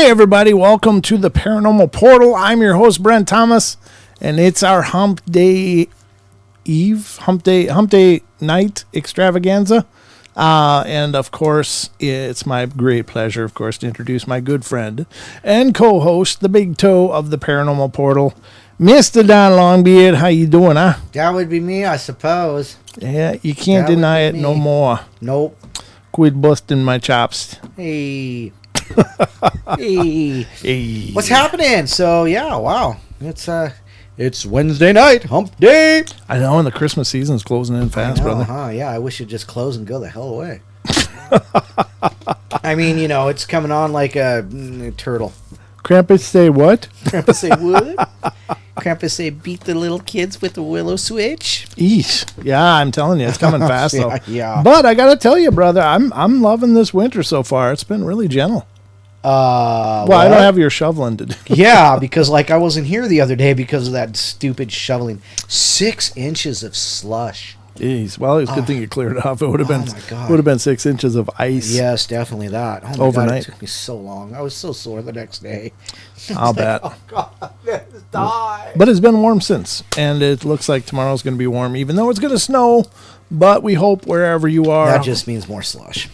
Hey everybody, welcome to the Paranormal Portal. I'm your host Brent Thomas, and it's our hump day night extravaganza. And of course, it's my great pleasure, of course, to introduce my good friend and co-host, the big toe of the Paranormal Portal, Mr. Don Longbeard. How you doing, huh? That would be me, I suppose. Yeah, you can't deny it no more. Nope. Quit busting my chops. Hey. Hey. What's happening? So, yeah, wow. It's Wednesday night, hump day. I know, and the Christmas season's closing in fast, brother. Yeah, I wish it'd just close and go the hell away. I mean, it's coming on like a turtle. Krampus say what? Krampus say what? Krampus say beat the little kids with the willow switch. Eesh. Yeah, I'm telling you, it's coming fast though. Yeah. But I gotta tell you, brother, I'm loving this winter so far. It's been really gentle. I don't have your shoveling to do. Yeah, because I wasn't here the other day because of that stupid shoveling. 6 inches of slush. Jeez. Well, it's a good thing you cleared it off. It would have been 6 inches of ice. Yes, definitely that. Oh my overnight. God, it took me so long. I was so sore the next day. I'll bet. Oh God, let's die. But it's been warm since, and it looks like tomorrow's going to be warm, even though it's going to snow. But we hope wherever you are. That just means more slush.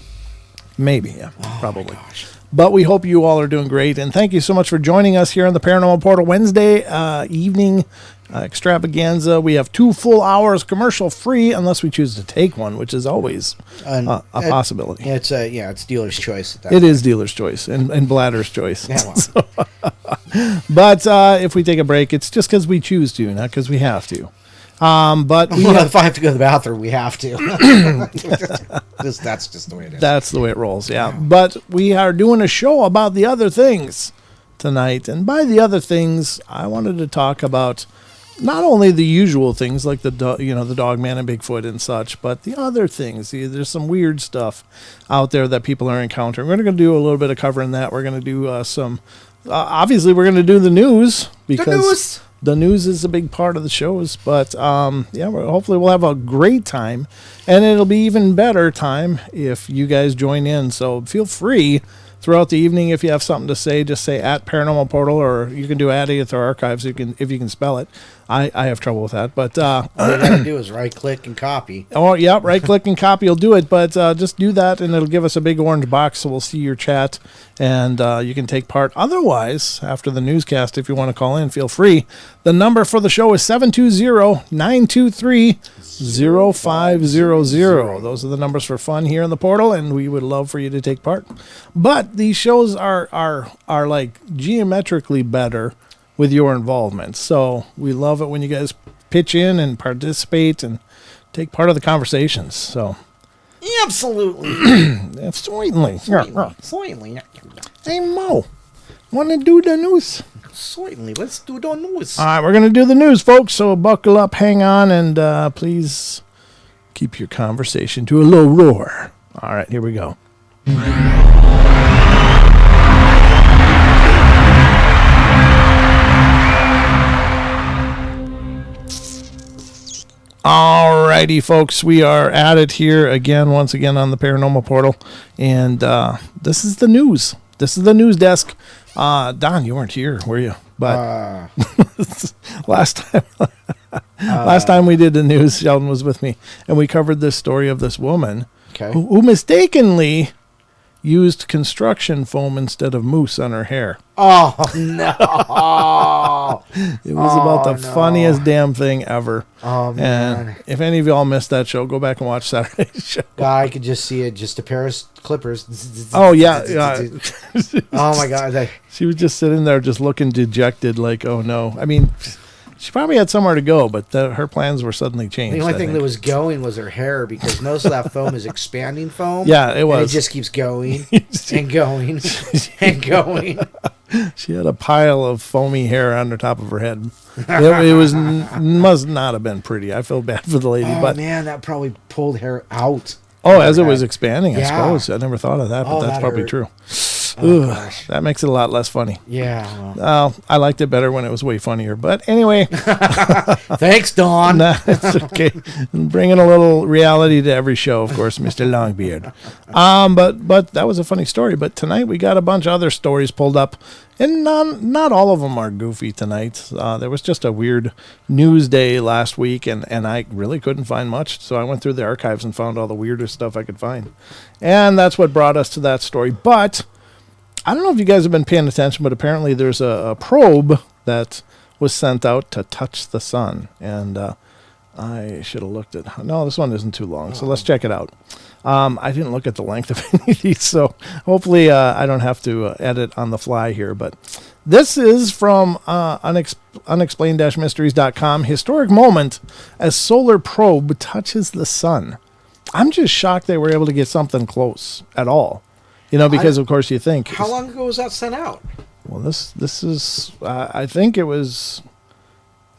Maybe, yeah, oh probably. My gosh. But we hope you all are doing great, and thank you so much for joining us here on the Paranormal Portal Wednesday evening extravaganza. We have 2 full hours commercial free, unless we choose to take one, which is always a possibility. It's dealer's choice. It is dealer's choice and bladder's choice. Yeah, well. But if we take a break, it's just because we choose to, not because we have to. But if I have to go to the bathroom, we have to. That's just the way it is. That's the way it rolls, yeah. But we are doing a show about the other things tonight. And by the other things, I wanted to talk about not only the usual things like the dogman and Bigfoot and such, but the other things. There's some weird stuff out there that people are encountering. We're going to do a little bit of covering that. We're going to do some... obviously, we're going to do the news because... The news is a big part of the shows, but hopefully we'll have a great time, and it'll be even better time if you guys join in. So feel free throughout the evening if you have something to say. Just say at Paranormal Portal, or you can do at Ether Archives if you can spell it. I have trouble with that, but all you gotta do is right click and copy. Oh yeah, right click and copy will do it. But just do that, and it'll give us a big orange box, so we'll see your chat, and you can take part. Otherwise, after the newscast, if you want to call in, feel free. The number for the show is 720-923-0500. Those are the numbers for fun here in the portal, and we would love for you to take part. But these shows are like geometrically better with your involvement. So we love it when you guys pitch in and participate and take part of the conversations. So absolutely. Certainly. Certainly. Hey Mo, want to do the news? Certainly. Let's do the news. All right, we're going to do the news, folks. So buckle up, hang on, and please keep your conversation to a low roar. All right, here we go. Alrighty, folks, we are at it here once again on the Paranormal Portal, and this is the news. This is the news desk. Don, you weren't here, were you? But last time we did the news, Sheldon was with me, and we covered this story of this woman who mistakenly used construction foam instead of mousse on her hair. Oh, no. It was about the funniest damn thing ever. Oh, man. And if any of y'all missed that show, go back and watch Saturday's show. I could just see it, just a pair of clippers. Oh, yeah. Oh, my God. She was just sitting there just looking dejected like, oh, no. I mean... She probably had somewhere to go, but her plans were suddenly changed. The only thing that was going was her hair, because most of that foam is expanding foam. Yeah, it was. And it just keeps going and going and going. She had a pile of foamy hair on the top of her head. It must not have been pretty. I feel bad for the lady. Oh, but man, that probably pulled hair out. Oh, as it was expanding, I suppose. I never thought of that, but that's probably true. Oh, gosh. That makes it a lot less funny. Yeah. Well. I liked it better when it was way funnier. But anyway. Thanks, Don. Nah, it's okay. Bringing a little reality to every show, of course, Mr. Longbeard. But that was a funny story. But tonight we got a bunch of other stories pulled up. And not all of them are goofy tonight. There was just a weird news day last week, and I really couldn't find much. So I went through the archives and found all the weirdest stuff I could find. And that's what brought us to that story. But I don't know if you guys have been paying attention, but apparently there's a probe that was sent out to touch the sun. And I should have looked at... No, this one isn't too long, so let's check it out. I didn't look at the length of any of these, so hopefully I don't have to edit on the fly here. But this is from unexplained-mysteries.com. Historic moment as solar probe touches the sun. I'm just shocked they were able to get something close at all. You know, because of course you think... How long ago was that sent out? Well, this is... I think it was...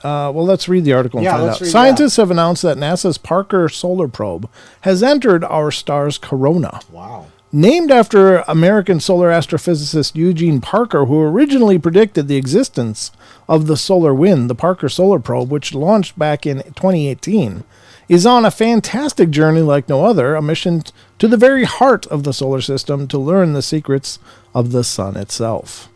well, let's read the article and find out. Scientists have announced that NASA's Parker Solar Probe has entered our star's corona. Wow. Named after American solar astrophysicist Eugene Parker, who originally predicted the existence of the solar wind, the Parker Solar Probe, which launched back in 2018, is on a fantastic journey like no other, a mission to the very heart of the solar system to learn the secrets of the sun itself.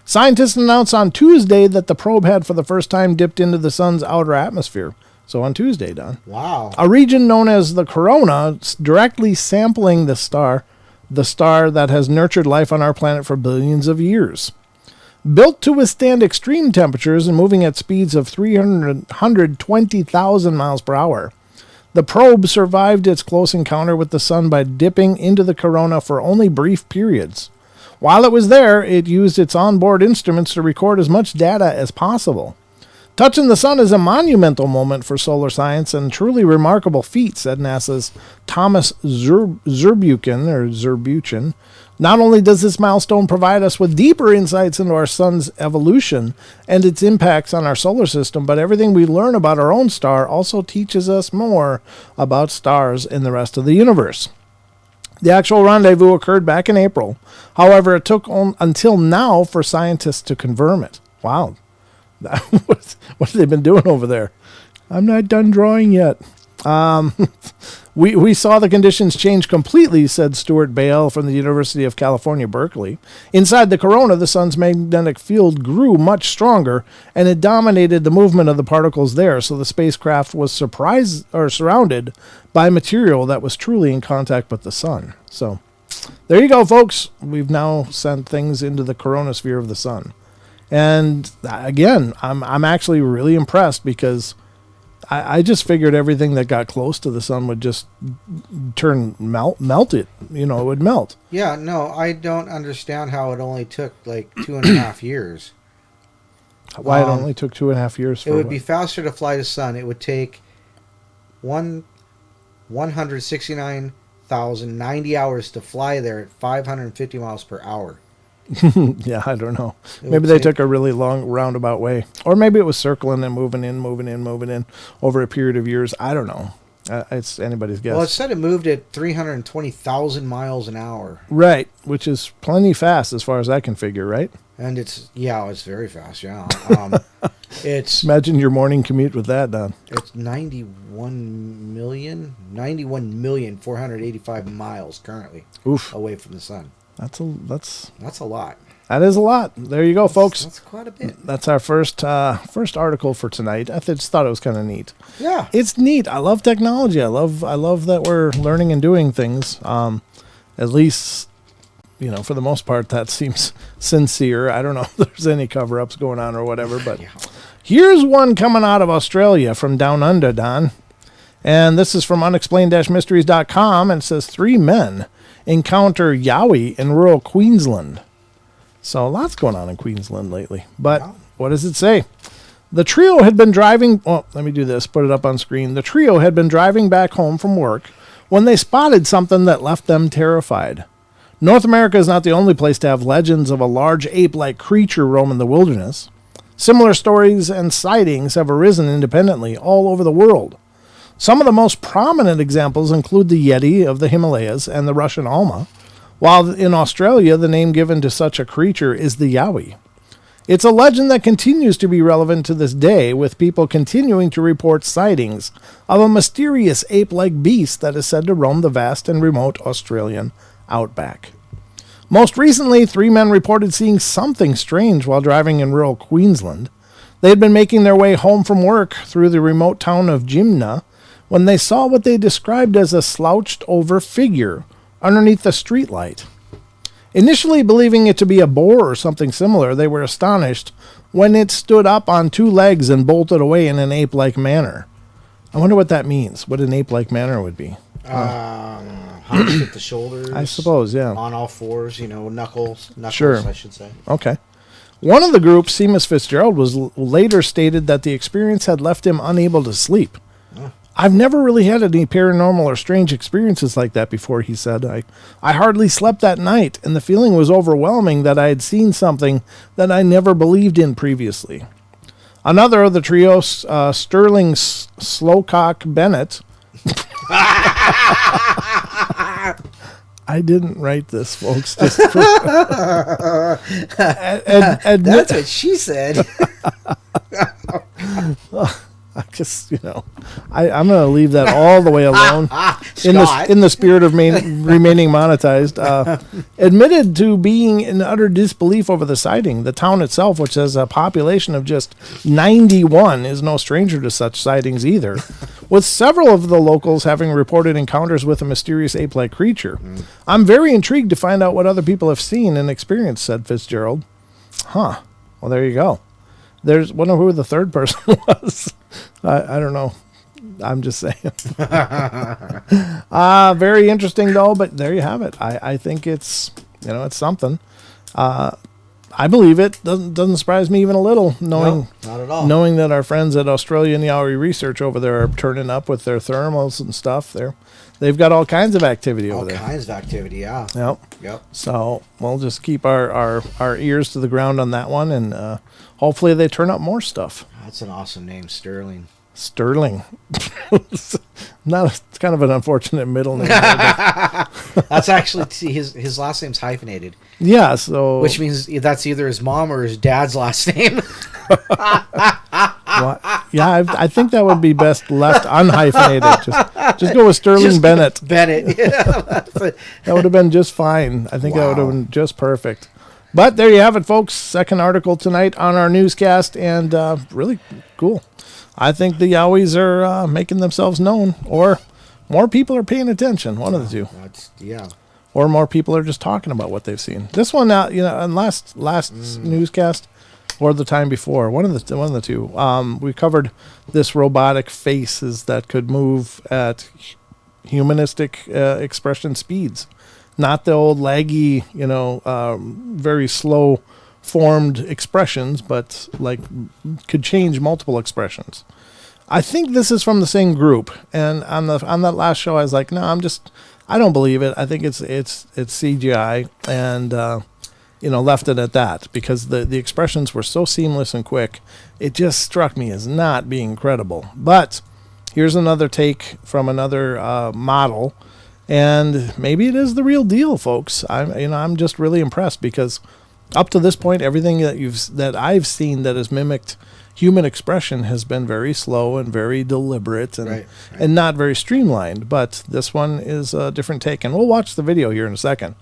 Scientists announced on Tuesday that the probe had for the first time dipped into the sun's outer atmosphere. So on Tuesday, Don. Wow. A region known as the corona, directly sampling the star that has nurtured life on our planet for billions of years. Built to withstand extreme temperatures and moving at speeds of 320,000 miles per hour, the probe survived its close encounter with the sun by dipping into the corona for only brief periods. While it was there, it used its onboard instruments to record as much data as possible. Touching the sun is a monumental moment for solar science and truly remarkable feat, said NASA's Thomas Zurbuchen. Not only does this milestone provide us with deeper insights into our sun's evolution and its impacts on our solar system, but everything we learn about our own star also teaches us more about stars in the rest of the universe. The actual rendezvous occurred back in April. However, it took until now for scientists to confirm it. Wow. What have they been doing over there? I'm not done drawing yet. We saw the conditions change completely, said Stuart Bale from the University of California, Berkeley. Inside the corona, the sun's magnetic field grew much stronger, and it dominated the movement of the particles there, so the spacecraft was surrounded by material that was truly in contact with the sun. So, there you go, folks. We've now sent things into the coronosphere of the sun. And again, I'm actually really impressed because I just figured everything that got close to the sun would just melt it. You know, it would melt. Yeah, no, I don't understand how it only took like 2.5 years. Why it only took 2.5 years? It would be faster to fly to the sun. It would take 169,090 hours to fly there at 550 miles per hour. Yeah, I don't know. Maybe they took a really long roundabout way. Or maybe it was circling and moving in over a period of years. I don't know. It's anybody's guess. Well, it said it moved at 320,000 miles an hour. Right, which is plenty fast as far as I can figure, right? And it's very fast, yeah. It's imagine your morning commute with that, Don. It's 91,485 miles currently away from the sun. That's a lot. That is a lot. There you go, folks. That's quite a bit. That's our first article for tonight. I just thought it was kind of neat. Yeah, it's neat. I love technology. I love that we're learning and doing things. At least, for the most part, that seems sincere. I don't know if there's any cover-ups going on or whatever, but here's one coming out of Australia from down under, Don. And this is from unexplained-mysteries.com, and it says 3 men encounter Yowie in rural Queensland. So lots going on in Queensland lately. But what does it say? The trio had been driving... Oh, let me do this. Put it up on screen. The trio had been driving back home from work when they spotted something that left them terrified. North America is not the only place to have legends of a large ape-like creature roaming the wilderness. Similar stories and sightings have arisen independently all over the world. Some of the most prominent examples include the Yeti of the Himalayas and the Russian Alma, while in Australia, the name given to such a creature is the Yowie. It's a legend that continues to be relevant to this day, with people continuing to report sightings of a mysterious ape-like beast that is said to roam the vast and remote Australian outback. Most recently, 3 men reported seeing something strange while driving in rural Queensland. They had been making their way home from work through the remote town of Jimna when they saw what they described as a slouched-over figure underneath the streetlight. Initially believing it to be a boar or something similar, they were astonished when it stood up on 2 legs and bolted away in an ape-like manner. I wonder what that means, what an ape-like manner would be. Hunched at the shoulders. I suppose, yeah. On all fours, knuckles, sure. I should say. Okay. One of the group, Seamus Fitzgerald, was later stated that the experience had left him unable to sleep. I've never really had any paranormal or strange experiences like that before, he said. I hardly slept that night, and the feeling was overwhelming that I had seen something that I never believed in previously. Another of the trio, Sterling Slowcock Bennett. I didn't write this, folks. Just That's what she said. I just, I'm going to leave that all the way alone in the spirit of remaining monetized. Admitted to being in utter disbelief over the sighting. The town itself, which has a population of just 91, is no stranger to such sightings either, with several of the locals having reported encounters with a mysterious ape-like creature. I'm very intrigued to find out what other people have seen and experienced, said Fitzgerald. Huh. Well, there you go. Wonder who the third person was. I don't know. I'm just saying. Very interesting though, but there you have it. I think it's it's something. I believe it. Doesn't surprise me even a little, knowing not at all. Knowing that our friends at Australian Yowie Research over there are turning up with their thermals and stuff. They've got all kinds of activity over there. All kinds of activity, yeah. Yep. So we'll just keep our ears to the ground on that one, and hopefully they turn up more stuff. That's an awesome name, Sterling. It's kind of an unfortunate middle name. That's actually his last name's hyphenated. Yeah, so which means that's either his mom or his dad's last name. Yeah, I think that would be best left unhyphenated. Just go with Sterling Bennett. Bennett. That would have been just fine. I think that would have been just perfect. But there you have it, folks. Second article tonight on our newscast, and really cool. I think the Yowies are making themselves known, or more people are paying attention. One of the two. Or more people are just talking about what they've seen. This one, in last newscast, or the time before, one of the two. We covered this robotic faces that could move at humanistic expression speeds, not the old laggy, very slow formed expressions, but like could change multiple expressions. I think this is from the same group, and on that last show, I was like, no, I don't believe it. I think it's CGI, and left it at that because the expressions were so seamless and quick. It just struck me as not being credible. But here's another take from another model, and maybe it is the real deal, folks. I'm just really impressed because up to this point, everything that I've seen that has mimicked human expression has been very slow and very deliberate and not very streamlined. But this one is a different take, and we'll watch the video here in a second.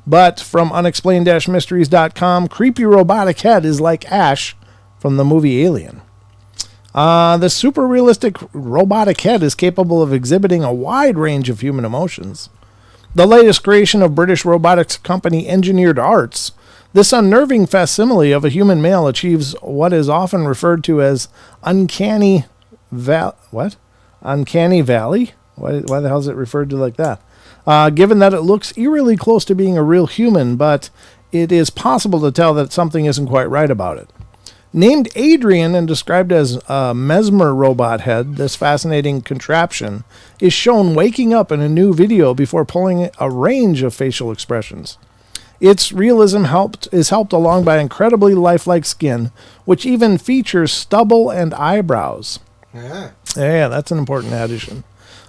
But from unexplained-mysteries.com, creepy robotic head is like Ash from the movie Alien. The super realistic robotic head is capable of exhibiting a wide range of human emotions. The latest creation of British robotics company Engineered Arts, this unnerving facsimile of a human male achieves what is often referred to as uncanny Uncanny Valley? Why the hell is it referred to like that? Given that it looks eerily close to being a real human, but it is possible to tell that something isn't quite right about it. Named Adrian and described as a mesmer robot head, this fascinating contraption is shown waking up in a new video before pulling a range of facial expressions. Its realism is helped along by incredibly lifelike skin, which even features stubble and eyebrows. Yeah, that's an important addition.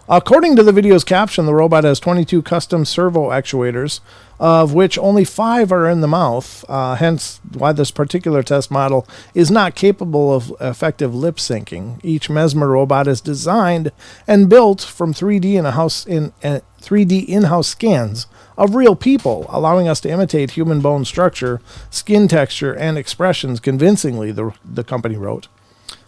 According to the video's caption, the robot has 22 custom servo actuators, of which only 5 are in the mouth, hence why this particular test model is not capable of effective lip syncing. Each Mesmer robot is designed and built from 3D in-house scans of real people, allowing us to imitate human bone structure, skin texture, and expressions convincingly, the company wrote.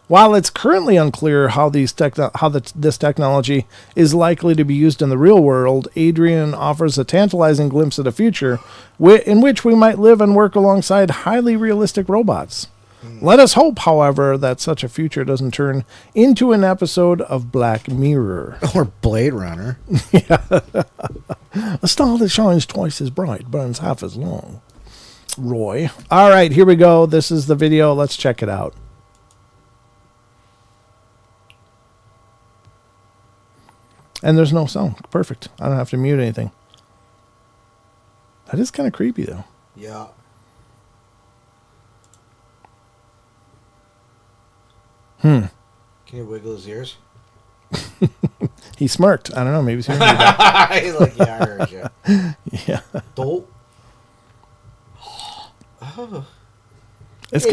While it's currently unclear how this technology is likely to be used in the real world, Adrian offers a tantalizing glimpse of the future in which we might live and work alongside highly realistic robots. Let us hope, however, that such a future doesn't turn into an episode of Black Mirror. Or Blade Runner. A star that shines twice as bright burns half as long. Roy. All right, here we go. This is the video. Let's check it out. And there's no sound. Perfect. I don't have to mute anything. That is kind of creepy, though. Yeah. Can you wiggle his ears? He smirked. I don't know. Maybe he's hearing me. He's like, yeah, I heard you. Yeah. Dope. Oh. It's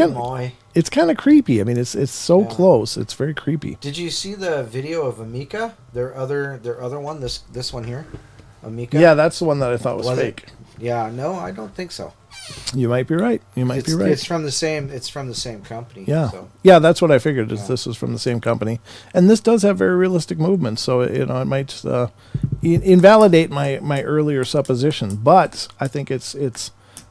kind of creepy. I mean, it's so close. It's very creepy. Did you see the video of Amika? Their other one. This one here, Amika. Yeah, that's the one that I thought was fake. Yeah, no, I don't think so. You might be right. It's from the same company. Yeah, so. Yeah, that's what I figured. This was from the same company, and this does have very realistic movements. So it might invalidate my earlier supposition, but I think it's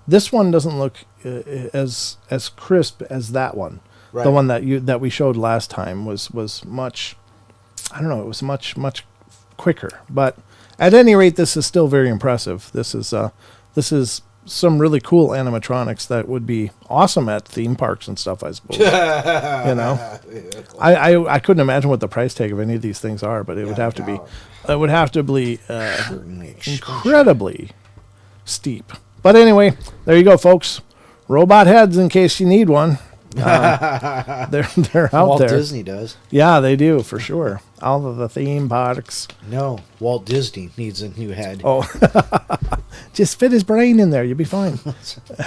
this one doesn't look as crisp as that one. Right. The one that we showed last time was much. I don't know. It was much quicker, but at any rate, this is still very impressive. This is some really cool animatronics that would be awesome at theme parks and stuff, I suppose. I couldn't imagine what the price tag of any of these things are, but it would have to be incredibly steep. But anyway, there you go, folks. Robot heads, in case you need one. They're out there. Walt Disney does. Yeah, they do, for sure. All of the theme parks. No, Walt Disney needs a new head. Oh, just fit his brain in there. You'll be fine.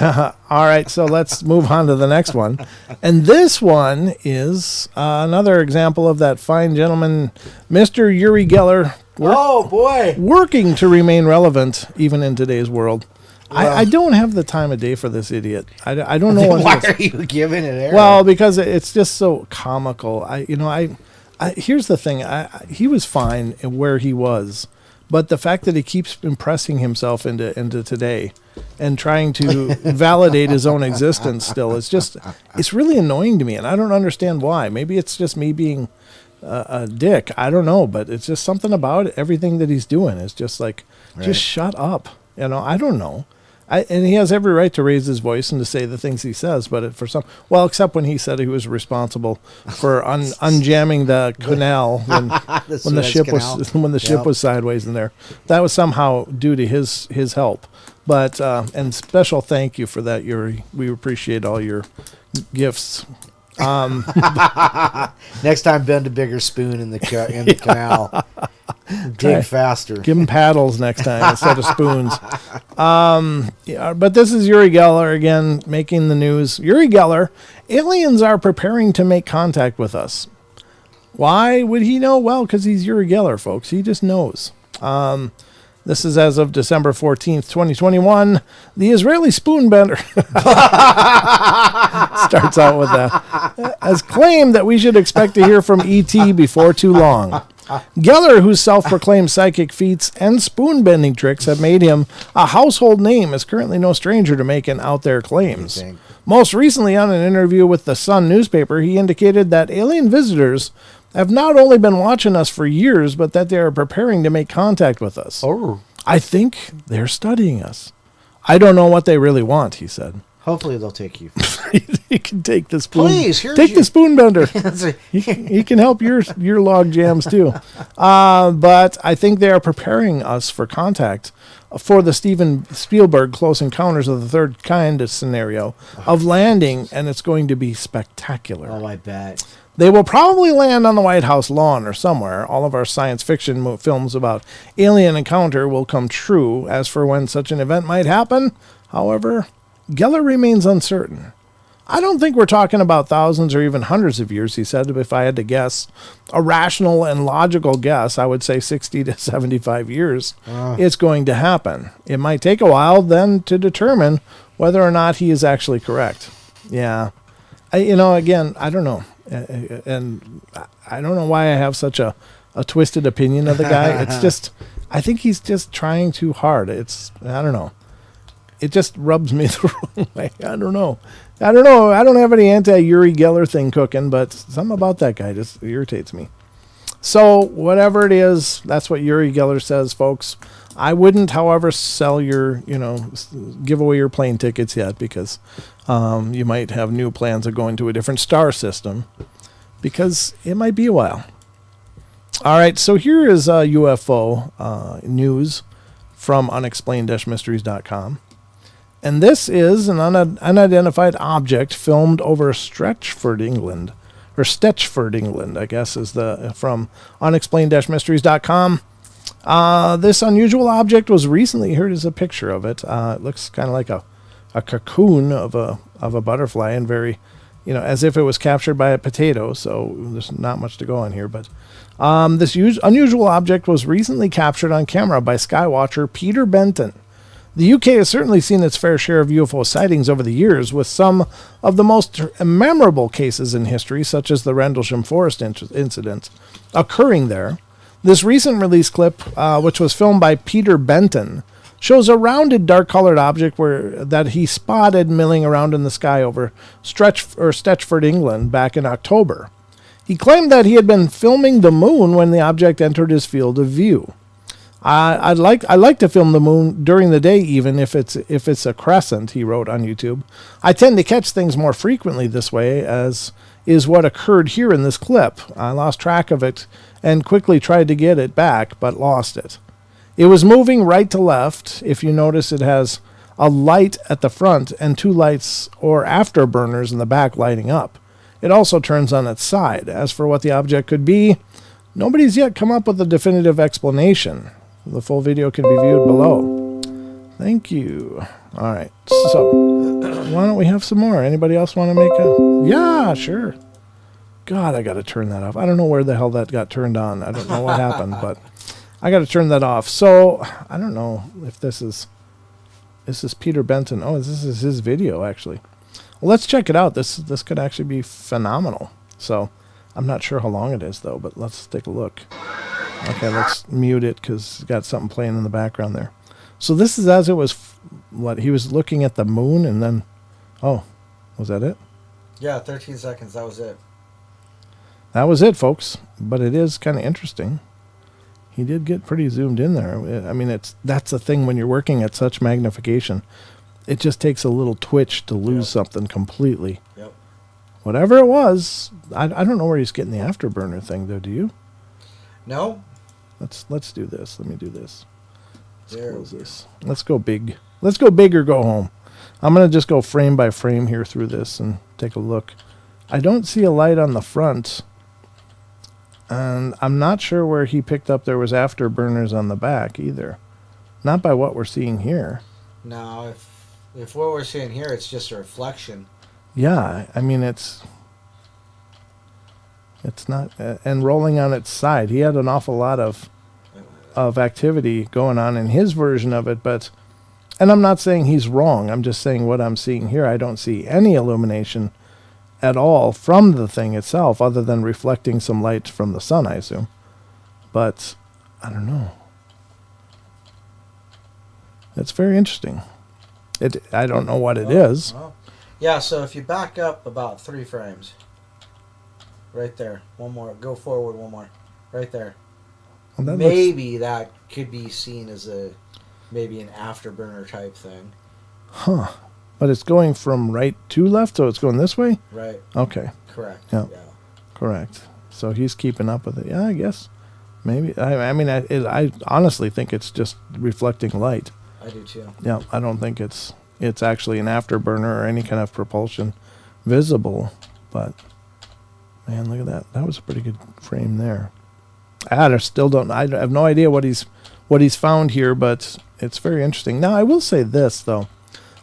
All right, so let's move on to the next one. And this one is another example of that fine gentleman, Mr. Yuri Geller. Oh, boy. Working to remain relevant, even in today's world. Well, I don't have the time of day for this idiot. I don't know why are you giving it air? Well, because it's just so comical. Here's the thing. He was fine where he was, but the fact that he keeps impressing himself into today and trying to validate his own existence still, it's really annoying to me, and I don't understand why. Maybe it's just me being a dick. I don't know, but it's just something about everything that he's doing. It's just like, just shut up. I don't know. And he has every right to raise his voice and to say the things he says, but except when he said he was responsible for unjamming the canal when the ship was sideways in there. That was somehow due to his help. But and special thank you for that, Yuri. We appreciate all your gifts. Next time, bend a bigger spoon in the canal. Dig faster. Give him paddles next time instead of spoons. But this is Yuri Geller again making the news. Yuri Geller, aliens are preparing to make contact with us. Why would he know? Well, because he's Yuri Geller, folks. He just knows. This is as of December 14th, 2021. The Israeli spoonbender starts out with that. Has claimed that we should expect to hear from E.T. before too long. Geller, whose self-proclaimed psychic feats and spoon-bending tricks have made him a household name, is currently no stranger to making out-there claims. Most recently, on an interview with the Sun newspaper, he indicated that alien visitors have not only been watching us for years, but that they are preparing to make contact with us. Oh. I think they're studying us. I don't know what they really want, he said. Hopefully they'll take you. You can take the spoon. Please, the spoon bender. he can help your log jams too. But I think they are preparing us for contact for the Steven Spielberg Close Encounters of the Third Kind scenario of landing, and it's going to be spectacular. Oh, I bet. They will probably land on the White House lawn or somewhere. All of our science fiction films about alien encounter will come true. As for when such an event might happen, however, Geller remains uncertain. I don't think we're talking about thousands or even hundreds of years, he said. If I had to guess, a rational and logical guess, I would say 60 to 75 years it's going to happen. It might take a while then to determine whether or not he is actually correct. Yeah. Again, I don't know. And I don't know why I have such a twisted opinion of the guy. It's just, I think he's just trying too hard. I don't know. It just rubs me the wrong way. I don't know. I don't have any anti-Yuri Geller thing cooking, but something about that guy just irritates me. So whatever it is, that's what Yuri Geller says, folks. I wouldn't, however, sell give away your plane tickets yet, because you might have new plans of going to a different star system, because it might be a while. All right, so here is UFO news from unexplained-mysteries.com. And this is an unidentified object filmed over Stretchford, England. Or Stetchford, England, I guess, is from unexplained-mysteries.com. This unusual object was recently, here is a picture of it. It looks kind of like a cocoon of a butterfly, and very, as if it was captured by a potato. So there's not much to go on here. But this unusual object was recently captured on camera by skywatcher Peter Benton. The UK has certainly seen its fair share of UFO sightings over the years, with some of the most memorable cases in history, such as the Rendlesham Forest incident, occurring there. This recent release clip, which was filmed by Peter Benton, shows a rounded dark-colored object that he spotted milling around in the sky over Stetchford, England, back in October. He claimed that he had been filming the moon when the object entered his field of view. I like to film the moon during the day, even if it's a crescent, he wrote on YouTube. I tend to catch things more frequently this way, as is what occurred here in this clip. I lost track of it and quickly tried to get it back, but lost it. It was moving right to left. If you notice, it has a light at the front and two lights or afterburners in the back lighting up. It also turns on its side. As for what the object could be, nobody's yet come up with a definitive explanation. The full video can be viewed below. Thank you. All right. So, why don't we have some more? Anybody else want to make a... Yeah, sure. God, I got to turn that off. I don't know where the hell that got turned on. I don't know what happened, but I got to turn that off. So, I don't know if this is Peter Benton. Oh, this is his video, actually. Well, let's check it out. This could actually be phenomenal. So, I'm not sure how long it is, though, but let's take a look. Okay, let's mute it because it's got something playing in the background there. So this is as it was, he was looking at the moon, and then, oh, was that it? Yeah, 13 seconds, that was it. That was it, folks, but it is kind of interesting. He did get pretty zoomed in there. I mean, that's the thing when you're working at such magnification. It just takes a little twitch to lose something completely. Yep. Whatever it was, I don't know where he's getting the afterburner thing, though, do you? No. Let's do this. Let me do this. Let's There close this. Let's go big. Let's go big or go home. I'm going to just go frame by frame here through this and take a look. I don't see a light on the front. And I'm not sure where he picked up there was afterburners on the back either. Not by what we're seeing here. No, if what we're seeing here, it's just a reflection. Yeah, I mean, it's not, and rolling on its side. He had an awful lot of activity going on in his version of it, and I'm not saying he's wrong. I'm just saying what I'm seeing here. I don't see any illumination at all from the thing itself, other than reflecting some light from the sun, I assume. But I don't know. It's very interesting. I don't know what it is. Oh. Yeah, so if you back up about 3 frames. Right there. One more. Go forward one more. Right there. Well, maybe that could be seen as maybe an afterburner type thing. Huh. But it's going from right to left, so it's going this way? Right. Okay. Correct. Yeah. Correct. So he's keeping up with it. Yeah, I guess. Maybe. I mean, I honestly think it's just reflecting light. I do too. Yeah, I don't think it's actually an afterburner or any kind of propulsion visible, but Man, look at that. That was a pretty good frame there. I still don't. I have no idea what he's found here, but it's very interesting. Now, I will say this though.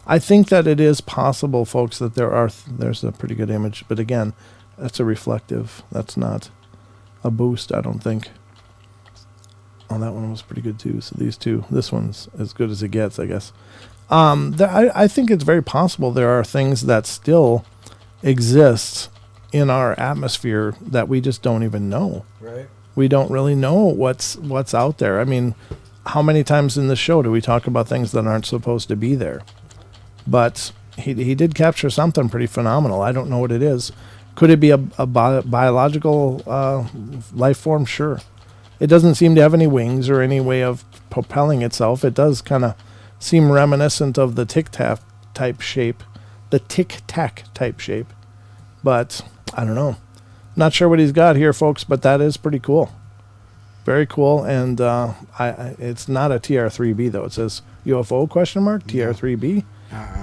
I think that it is possible, folks, that there's a pretty good image, but again, that's a reflective. That's not a boost, I don't think. Oh, that one was pretty good too. So these two, this one's as good as it gets, I guess. I think it's very possible there are things that still exist in our atmosphere that we just don't even know. Right. We don't really know what's out there. I mean, how many times in the show do we talk about things that aren't supposed to be there? But he did capture something pretty phenomenal. I don't know what it is. Could it be a biological life form? Sure. It doesn't seem to have any wings or any way of propelling itself. It does kind of seem reminiscent of the tic-tac type shape. The tic-tac type shape. But I don't know. Not sure what he's got here, folks, but that is pretty cool. Very cool. And it's not a TR-3B, though. It says UFO question mark, TR-3B.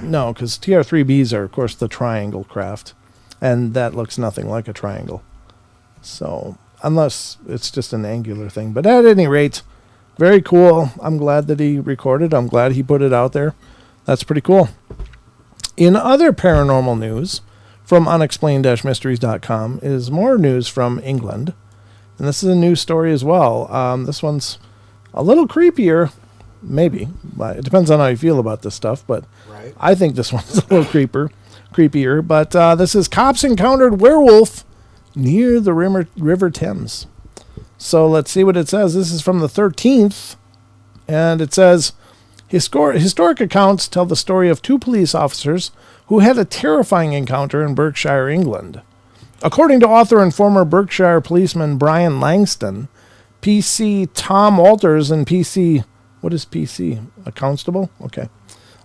No, because TR-3Bs are, of course, the triangle craft. And that looks nothing like a triangle. So, unless it's just an angular thing. But at any rate, very cool. I'm glad that he recorded. I'm glad he put it out there. That's pretty cool. In other paranormal news from unexplained-mysteries.com is more news from England. And this is a news story as well. This one's a little creepier, maybe. It depends on how you feel about this stuff, but right. I think this one's a little creepier. But this is cops encountered werewolf near the River Thames. So let's see what it says. This is from the 13th, and it says, historic accounts tell the story of two police officers who had a terrifying encounter in Berkshire, England. According to author and former Berkshire policeman Brian Langston, PC Tom Walters and PC, what is PC? A constable? Okay.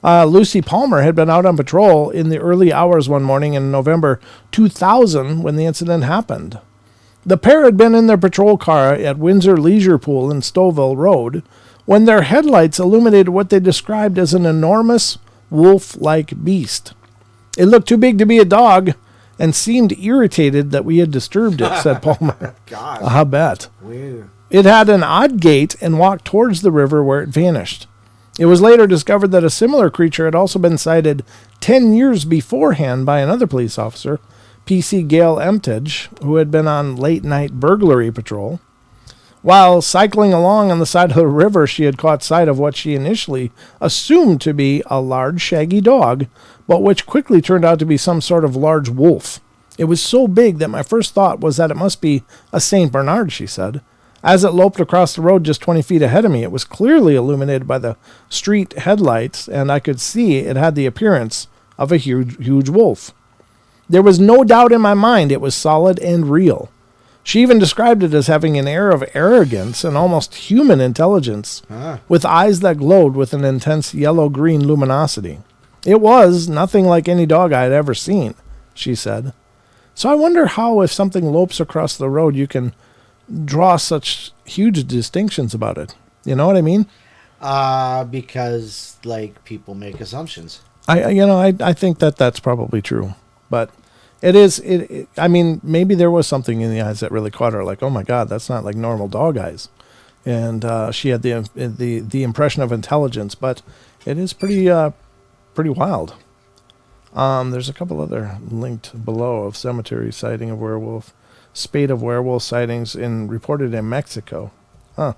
Lucy Palmer had been out on patrol in the early hours one morning in November 2000 when the incident happened. The pair had been in their patrol car at Windsor Leisure Pool in Stouffville Road when their headlights illuminated what they described as an enormous wolf-like beast. It looked too big to be a dog and seemed irritated that we had disturbed it, said Palmer. Gosh. I bet. Weird. It had an odd gait and walked towards the river where it vanished. It was later discovered that a similar creature had also been sighted 10 years beforehand by another police officer, PC Gail Emtage, who had been on late-night burglary patrol. While cycling along on the side of the river, she had caught sight of what she initially assumed to be a large, shaggy dog, but which quickly turned out to be some sort of large wolf. It was so big that my first thought was that it must be a St. Bernard, she said. As it loped across the road just 20 feet ahead of me, it was clearly illuminated by the street headlights, and I could see it had the appearance of a huge wolf. There was no doubt in my mind it was solid and real. She even described it as having an air of arrogance and almost human intelligence, with eyes that glowed with an intense yellow-green luminosity. It was nothing like any dog I had ever seen, she said. So I wonder how, if something lopes across the road, you can draw such huge distinctions about it. You know what I mean? Because, like, people make assumptions. I think that that's probably true. But I mean, maybe there was something in the eyes that really caught her, like, oh my God, that's not like normal dog eyes. And she had the impression of intelligence, but it is pretty wild. There's a couple other linked below of cemetery sighting of werewolf, spate of werewolf sightings reported in Mexico, and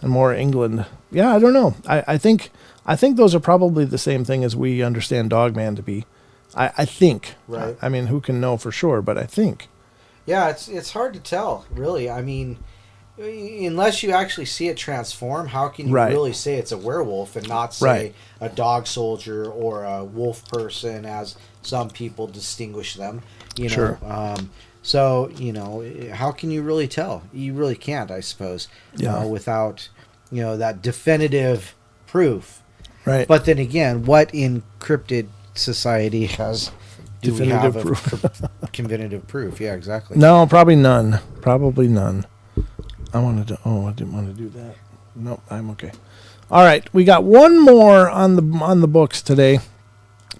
more England. Yeah, I don't know. I think those are probably the same thing as we understand dogman to be. I think. Right. I mean, who can know for sure? But I think. Yeah, it's hard to tell, really. I mean, unless you actually see it transform, how can you really say it's a werewolf and not say a dog soldier or a wolf person, as some people distinguish them? You know. Sure. So, you know, how can you really tell? You really can't, I suppose. Without, that definitive proof. Right. But then again, what in cryptid society has definitive proof? Definitive proof? Yeah, exactly. No, probably none. Probably none. I didn't want to do that. Nope, I'm okay. All right, we got one more on the books today.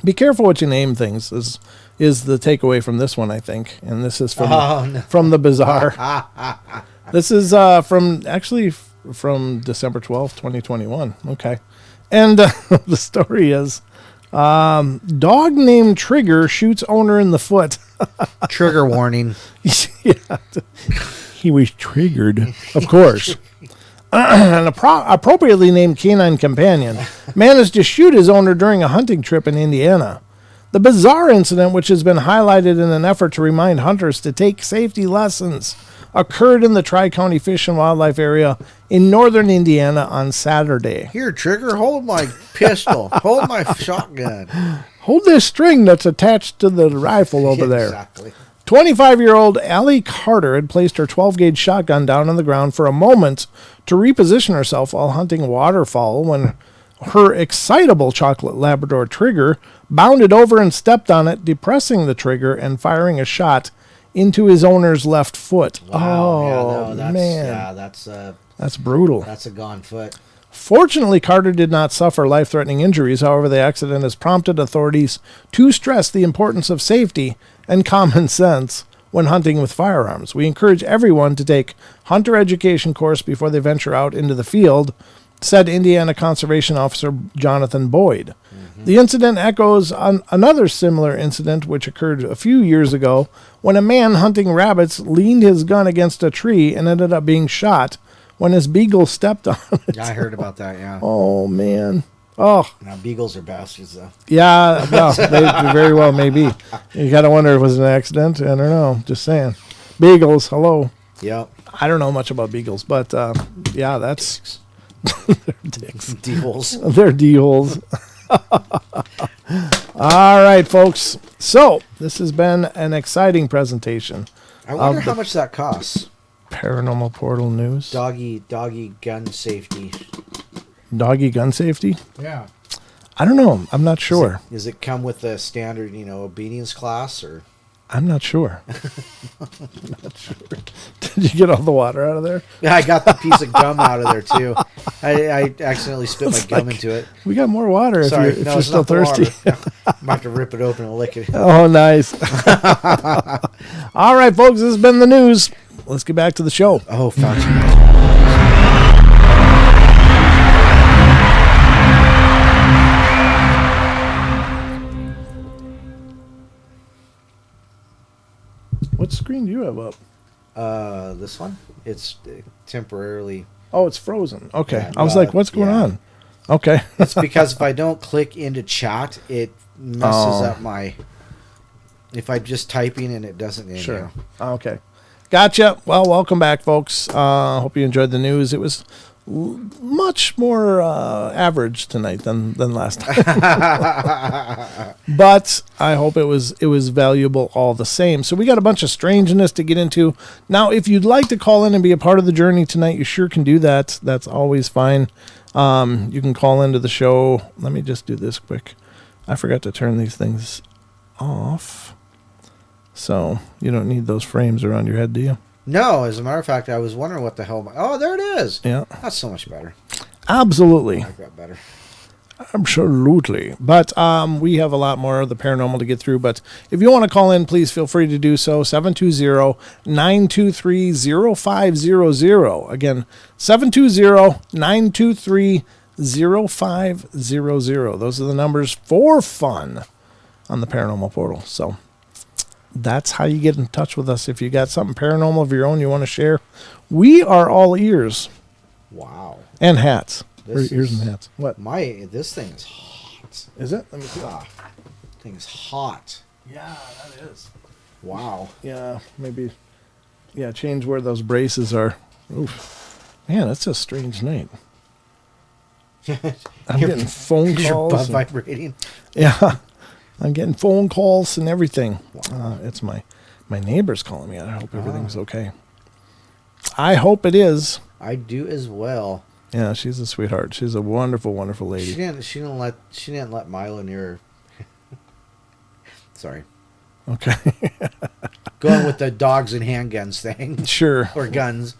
Be careful what you name things, is the takeaway from this one, I think. And this is from the Bazaar. This is from December 12th, 2021. Okay. And the story is, dog named Trigger shoots owner in the foot. Trigger warning. Yeah. He was triggered, of course. An appropriately named canine companion managed to shoot his owner during a hunting trip in Indiana. The bizarre incident, which has been highlighted in an effort to remind hunters to take safety lessons, occurred in the Tri-County Fish and Wildlife Area in northern Indiana on Saturday. Here, Trigger, hold my pistol. Hold my shotgun. Hold this string that's attached to the rifle over there. Exactly. 25-year-old Allie Carter had placed her 12-gauge shotgun down on the ground for a moment to reposition herself while hunting waterfowl when her excitable chocolate Labrador Trigger bounded over and stepped on it, depressing the trigger and firing a shot into his owner's left foot. Wow. Man. Yeah, that's brutal. That's a gone foot. Fortunately, Carter did not suffer life-threatening injuries. However, the accident has prompted authorities to stress the importance of safety and common sense when hunting with firearms. We encourage everyone to take hunter education course before they venture out into the field, said Indiana Conservation Officer Jonathan Boyd. Mm-hmm. The incident echoes another similar incident which occurred a few years ago when a man hunting rabbits leaned his gun against a tree and ended up being shot when his beagle stepped on it. Yeah, I heard about that, yeah. Oh, man. Oh. Now, beagles are bastards, though. Yeah, well, they very well may be. You got to wonder if it was an accident. I don't know. Just saying. Beagles, hello. Yep. I don't know much about beagles, but, yeah, that's... They're dicks. D-holes. They're D-holes. All right, folks. So, this has been an exciting presentation. I wonder how much that costs. Paranormal Portal news. Doggy gun safety. Doggy gun safety? Yeah. I don't know. I'm not sure. Does it come with a standard, obedience class, or? I'm not sure. I'm not sure. Did you get all the water out of there? Yeah, I got the piece of gum out of there, too. I accidentally spit my gum into it. We got more water if you're still thirsty. I'm about to rip it open and lick it. Oh, nice. All right, folks, this has been the news. Let's get back to the show. Oh, fuck. What screen do you have up? This one. It's temporarily. Oh, it's frozen. Okay. Yeah, I was like, what's going on? Okay. It's because if I don't click into chat, it messes up my. If I'm just typing and it doesn't. Sure. Okay. Gotcha. Well, welcome back, folks. Hope you enjoyed the news. It was much more average tonight than last time. But I hope it was valuable all the same. So we got a bunch of strangeness to get into. Now, if you'd like to call in and be a part of the journey tonight, you sure can do that. That's always fine. You can call into the show. Let me just do this quick. I forgot to turn these things off. So you don't need those frames around your head, do you? No, as a matter of fact, I was wondering what the hell. Oh, there it is. Yeah. That's so much better. Absolutely. I like that better. Absolutely. But we have a lot more of the paranormal to get through. But if you want to call in, please feel free to do so. 720-923-0500. Again, 720-923-0500. Those are the numbers for fun on the Paranormal Portal. So that's how you get in touch with us. If you got something paranormal of your own you want to share, we are all ears. Wow. And hats. Ears and hats. What? This thing is hot. Is it? Let me see. Thing's hot. Yeah, that is. Wow. Yeah, maybe. Yeah, change where those braces are. Oof. Man, it's a strange night. I'm getting phone calls. Your butt vibrating. Yeah. I'm getting phone calls and everything. It's my neighbor's calling me. I hope everything's okay. I hope it is. I do as well. Yeah, she's a sweetheart. She's a wonderful, wonderful lady. She didn't let Milo near her. Sorry. Okay. Going with the dogs and handguns thing. Sure. Or guns.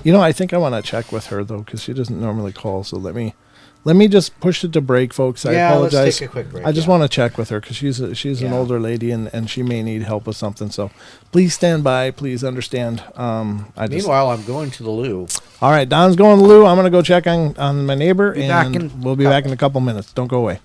I think I want to check with her though, because she doesn't normally call. So let me Let me just push it to break, folks. I apologize. Let's take a quick break. I just want to check with her because she's an older lady and she may need help with something. So please stand by. Please understand. Meanwhile, I'm going to the loo. All right, Don's going to the loo. I'm going to go check on my neighbor, and we'll be back in a couple minutes. Don't go away.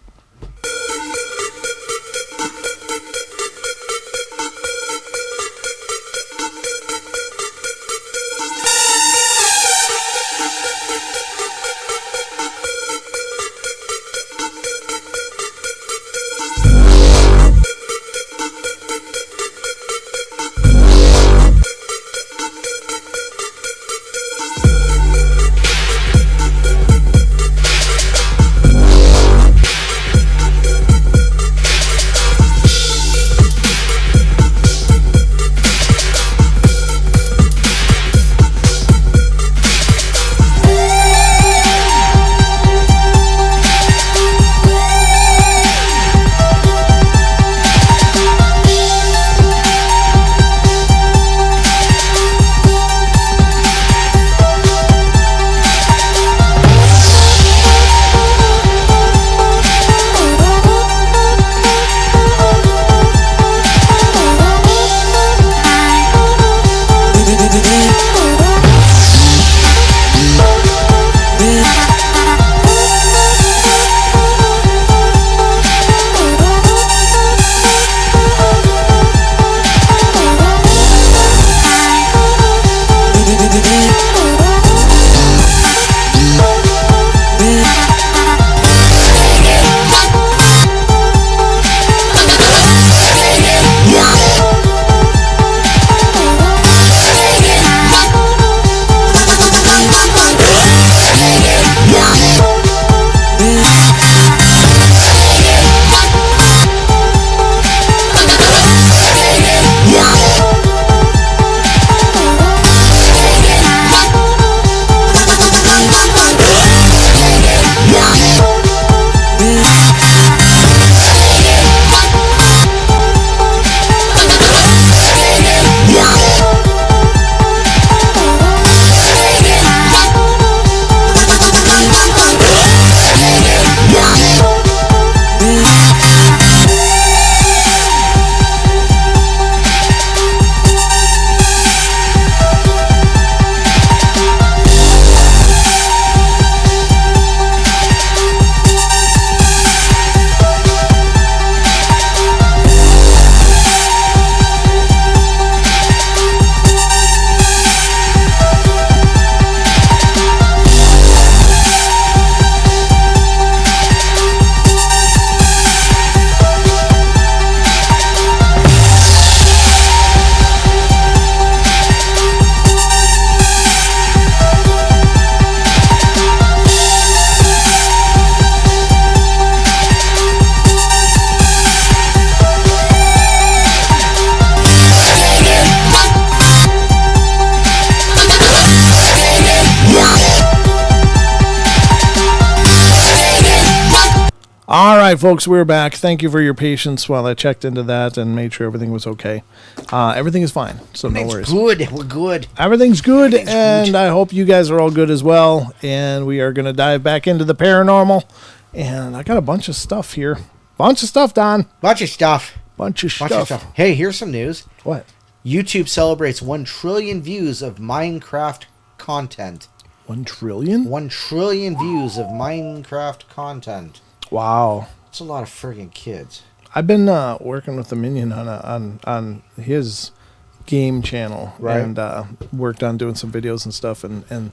All right, folks, we're back. Thank you for your patience while I checked into that and made sure everything was okay. Everything is fine, so no worries. Good. We're good. Everything's good, and I hope you guys are all good as well. And we are going to dive back into the paranormal. And I got a bunch of stuff here. Bunch of stuff, Don. Bunch of stuff. Hey, here's some news. What? YouTube celebrates 1 trillion views of Minecraft content. 1 trillion? 1 trillion views of Minecraft content. Wow. That's a lot of friggin' kids. I've been working with the Minion on his game channel, right? And worked on doing some videos and stuff, and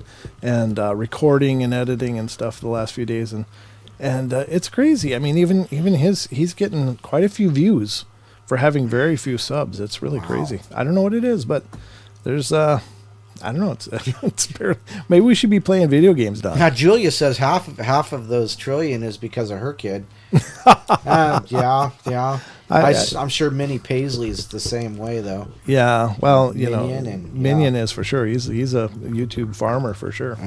recording and editing and stuff the last few days, and it's crazy. I mean, even he's getting quite a few views for having very few subs. It's really crazy. I don't know what it is, but there's I don't know. It's maybe we should be playing video games, Don. Now Julia says half of those trillion is because of her kid. Yeah. I'm sure Minnie Paisley's the same way though. Yeah, well, Minion is for sure. He's a YouTube farmer for sure.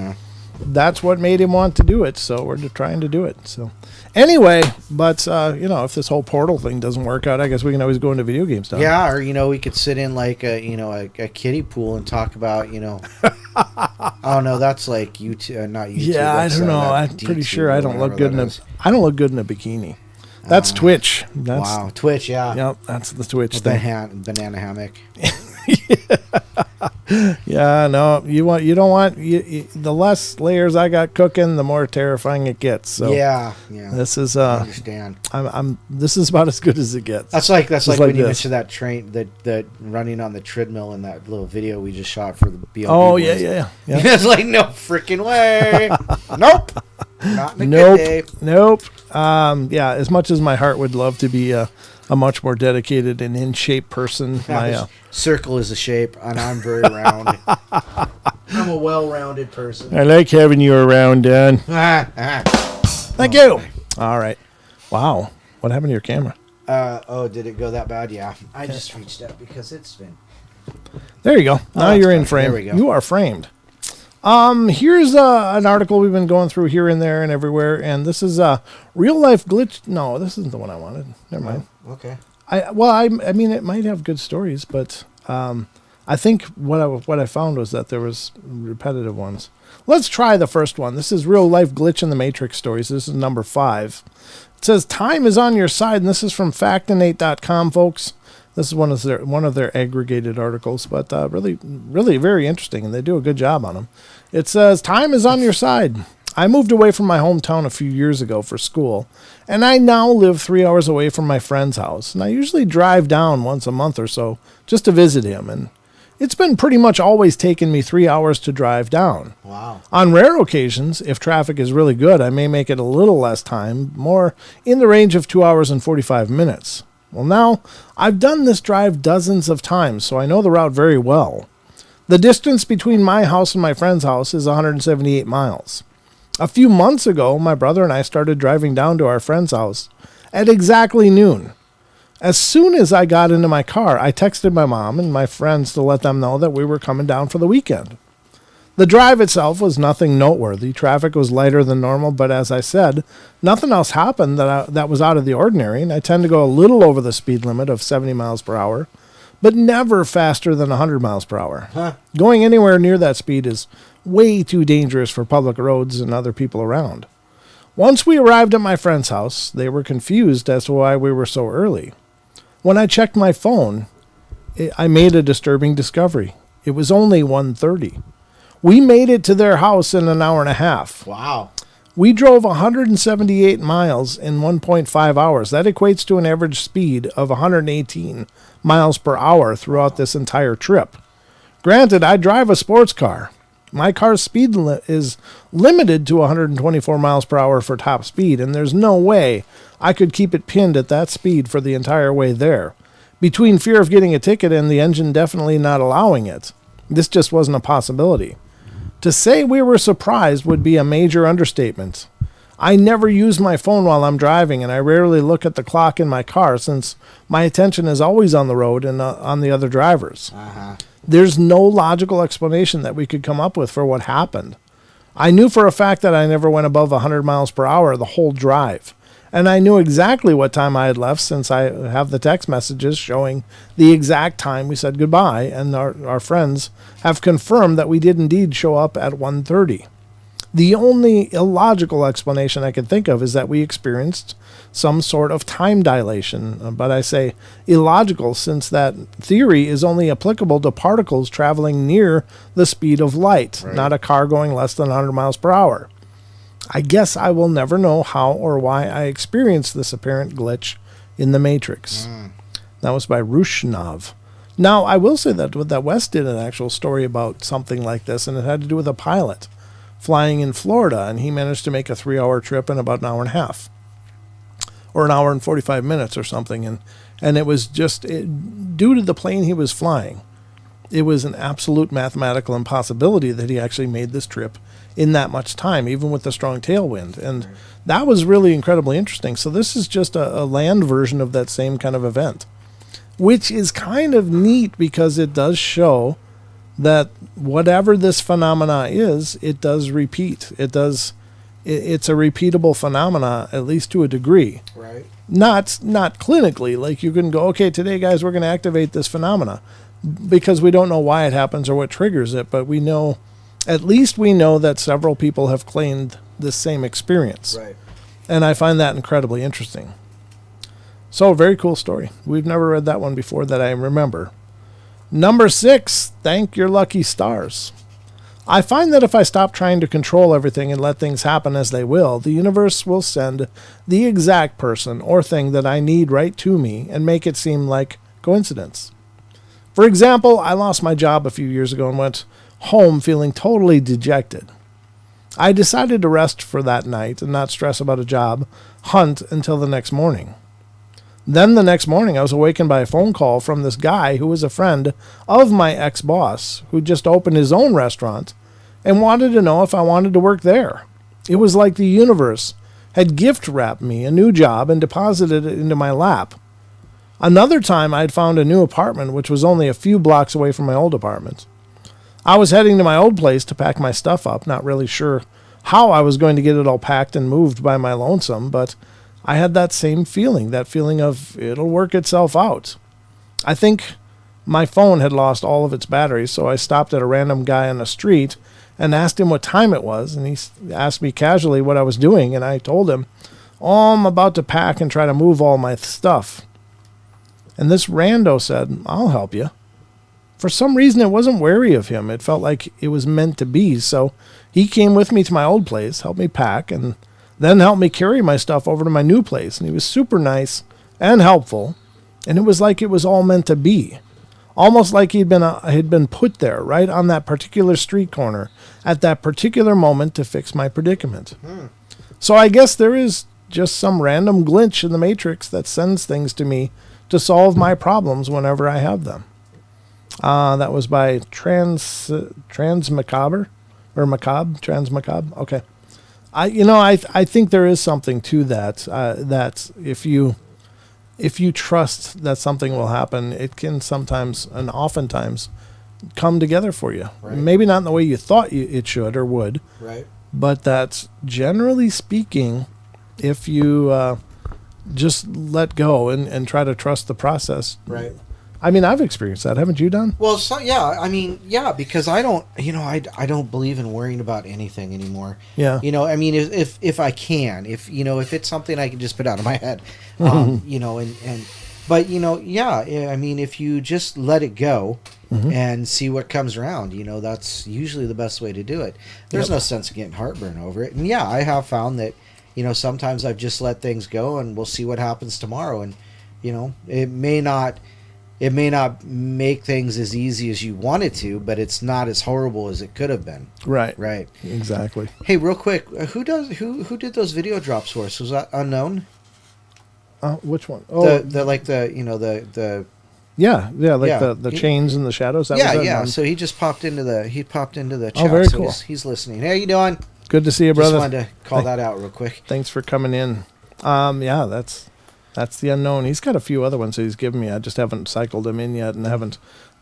That's what made him want to do it, so we're trying to do it. So anyway, but if this whole portal thing doesn't work out, I guess we can always go into video games, Don. Yeah, or we could sit in like a kiddie pool and talk about Oh no, that's like YouTube, not YouTube. Yeah, I don't know. I'm pretty sure I don't look good in a bikini. That's Twitch. Wow, Twitch, yeah. Yep, that's the Twitch thing. Banana hammock. Yeah, no, you don't want the less layers I got cooking, the more terrifying it gets. So yeah. This is I understand. This is about as good as it gets. That's like when you mentioned that train that running on the treadmill in that little video we just shot for the BLB. Oh yeah. It's like no freaking way. Nope. Not in a good day. Nope. Yeah, as much as my heart would love to be a much more dedicated and in shape person, my circle is a shape, and I'm very round. I'm a well-rounded person. I like having you around, Dan. Thank you. All right. Wow. What happened to your camera? Did it go that bad? Yeah. I just reached up because it's been... There you go. Now you're in frame. There we go. You are framed. Here's an article we've been going through here and there and everywhere, and this is a real-life glitch. No, this isn't the one I wanted. Never mind. Okay. I mean, it might have good stories, but I think what I found was that there was repetitive ones. Let's try the first one. This is real life glitch in the Matrix stories. This is number 5. It says time is on your side, and this is from Factinate.com, folks. This is one of their aggregated articles, but really, really very interesting, and they do a good job on them. It says time is on your side. I moved away from my hometown a few years ago for school, and I now live 3 hours away from my friend's house. And I usually drive down once a month or so just to visit him, and it's been pretty much always taken me 3 hours to drive down. Wow. On rare occasions, if traffic is really good, I may make it a little less time, more in the range of 2 hours and 45 minutes. Well, now, I've done this drive dozens of times, so I know the route very well. The distance between my house and my friend's house is 178 miles. A few months ago, my brother and I started driving down to our friend's house at exactly noon. As soon as I got into my car, I texted my mom and my friends to let them know that we were coming down for the weekend. The drive itself was nothing noteworthy. Traffic was lighter than normal, but as I said, nothing else happened that was out of the ordinary, and I tend to go a little over the speed limit of 70 miles per hour, but never faster than 100 miles per hour. Huh. Going anywhere near that speed is way too dangerous for public roads and other people around. Once we arrived at my friend's house, they were confused as to why we were so early. When I checked my phone, I made a disturbing discovery. It was only 1:30. We made it to their house in an hour and a half. Wow. We drove 178 miles in 1.5 hours. That equates to an average speed of 118 miles per hour throughout this entire trip. Granted, I drive a sports car. My car's speed is limited to 124 miles per hour for top speed, and there's no way I could keep it pinned at that speed for the entire way there. Between fear of getting a ticket and the engine definitely not allowing it, this just wasn't a possibility. To say we were surprised would be a major understatement. I never use my phone while I'm driving, and I rarely look at the clock in my car since my attention is always on the road and on the other drivers. There's no logical explanation that we could come up with for what happened. I knew for a fact that I never went above 100 miles per hour the whole drive. And I knew exactly what time I had left since I have the text messages showing the exact time we said goodbye, and our friends have confirmed that we did indeed show up at 1:30. The only illogical explanation I can think of is that we experienced some sort of time dilation, but I say illogical since that theory is only applicable to particles traveling near the speed of light, not a car going less than 100 miles per hour. I guess I will never know how or why I experienced this apparent glitch in the Matrix. That was by Rushnov. Now, I will say that Wes did an actual story about something like this, and it had to do with a pilot flying in Florida, and he managed to make a 3-hour trip in about an hour and a half, or an hour and 45 minutes or something, and it was just due to the plane he was flying. It was an absolute mathematical impossibility that he actually made this trip in that much time, even with the strong tailwind, and that was really incredibly interesting. So this is just a land version of that same kind of event, which is kind of neat because it does show that whatever this phenomena is, it does repeat. It's a repeatable phenomena, at least to a degree. Right. Not clinically, like you can go, okay, today, guys, we're going to activate this phenomena, because we don't know why it happens or what triggers it, but we know At least we know that several people have claimed this same experience. Right. And I find that incredibly interesting. So, very cool story. We've never read that one before that I remember. Number 6, thank your lucky stars. I find that if I stop trying to control everything and let things happen as they will, the universe will send the exact person or thing that I need right to me and make it seem like coincidence. For example, I lost my job a few years ago and went home feeling totally dejected. I decided to rest for that night and not stress about a job hunt until the next morning. Then the next morning, I was awakened by a phone call from this guy who was a friend of my ex-boss who just opened his own restaurant and wanted to know if I wanted to work there. It was like the universe had gift-wrapped me a new job and deposited it into my lap. Another time, I had found a new apartment, which was only a few blocks away from my old apartment. I was heading to my old place to pack my stuff up, not really sure how I was going to get it all packed and moved by my lonesome, but I had that same feeling, that feeling of it'll work itself out. I think my phone had lost all of its batteries, so I stopped at a random guy on the street and asked him what time it was, and he asked me casually what I was doing, and I told him, I'm about to pack and try to move all my stuff. And this rando said, I'll help you. For some reason, it wasn't wary of him. It felt like it was meant to be, so he came with me to my old place, helped me pack, and then helped me carry my stuff over to my new place. And he was super nice and helpful, and it was like it was all meant to be. Almost like he'd been put there, right on that particular street corner, at that particular moment to fix my predicament. So I guess there is just some random glitch in the matrix that sends things to me to solve my problems whenever I have them. That was by Transmacabre, or Macabre, Transmacabre. Okay. I think there is something to that, that if you trust that something will happen, it can sometimes and oftentimes come together for you. Right. Maybe not in the way you thought it should or would. Right. But that's generally speaking, if you just let go and try to trust the process. Right. I mean, I've experienced that. Haven't you done? Well, so, yeah. I mean, yeah, because I don't believe in worrying about anything anymore. Yeah. I mean, if I can, if it's something I can just put out of my head, but yeah, I mean, if you just let it go and see what comes around, that's usually the best way to do it. There's no sense of getting heartburn over it. And yeah, I have found that, sometimes I've just let things go and we'll see what happens tomorrow. And, it may not make things as easy as you want it to, but it's not as horrible as it could have been. Right. Right. Exactly. Hey, real quick, who did those video drops for us? Was that unknown? Which one? Oh, the the chains and the shadows. That was yeah. So he just popped into the chat. Oh, very cool. He's listening. How you doing? Good to see you, brother. Just wanted to call that out real quick. Thanks for coming in. Yeah, that's the unknown. He's got a few other ones that he's given me. I just haven't cycled them in yet and haven't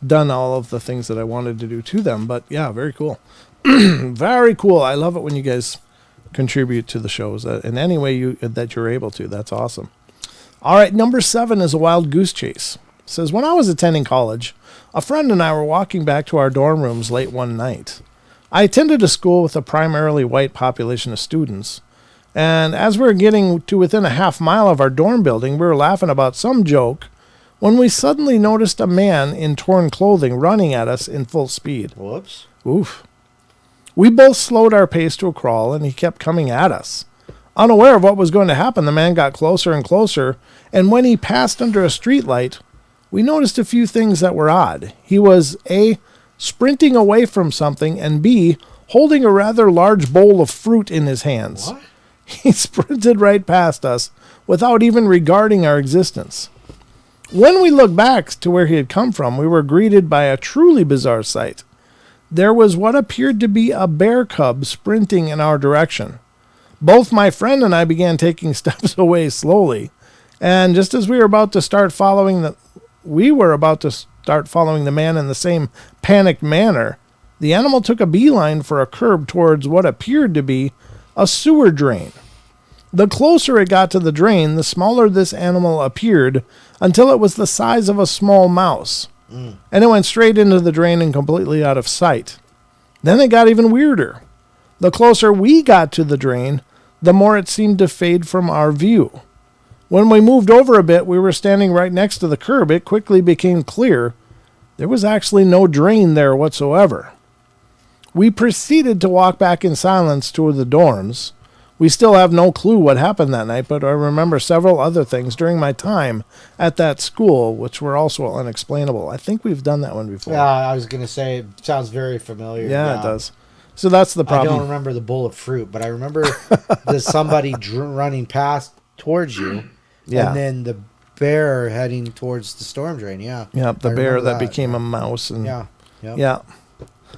done all of the things that I wanted to do to them. But yeah, very cool. Very cool. I love it when you guys contribute to the shows in any way that you're able to. That's awesome. All right, number 7 is a wild goose chase. It says, when I was attending college, a friend and I were walking back to our dorm rooms late one night. I attended a school with a primarily white population of students. And as we were getting to within a half mile of our dorm building, we were laughing about some joke when we suddenly noticed a man in torn clothing running at us in full speed. Whoops. Oof. We both slowed our pace to a crawl, and he kept coming at us. Unaware of what was going to happen, the man got closer and closer, and when he passed under a streetlight, we noticed a few things that were odd. He was A, sprinting away from something, and B, holding a rather large bowl of fruit in his hands. What? He sprinted right past us without even regarding our existence. When we looked back to where he had come from, we were greeted by a truly bizarre sight. There was what appeared to be a bear cub sprinting in our direction. Both my friend and I began taking steps away slowly, and just as we were about to start following the man in the same panicked manner, the animal took a beeline for a curb towards what appeared to be a sewer drain. The closer it got to the drain, the smaller this animal appeared until it was the size of a small mouse. And it went straight into the drain and completely out of sight. Then it got even weirder. The closer we got to the drain, the more it seemed to fade from our view. When we moved over a bit, we were standing right next to the curb. It quickly became clear there was actually no drain there whatsoever. We proceeded to walk back in silence toward the dorms. We still have no clue what happened that night, but I remember several other things during my time at that school, which were also unexplainable. I think we've done that one before. Yeah, I was going to say, it sounds very familiar. Yeah, it does. So that's the problem. I don't remember the bowl of fruit, but I remember somebody running past towards you, and then the bear heading towards the storm drain. Yeah. Yeah, the bear that became a mouse. And Yeah.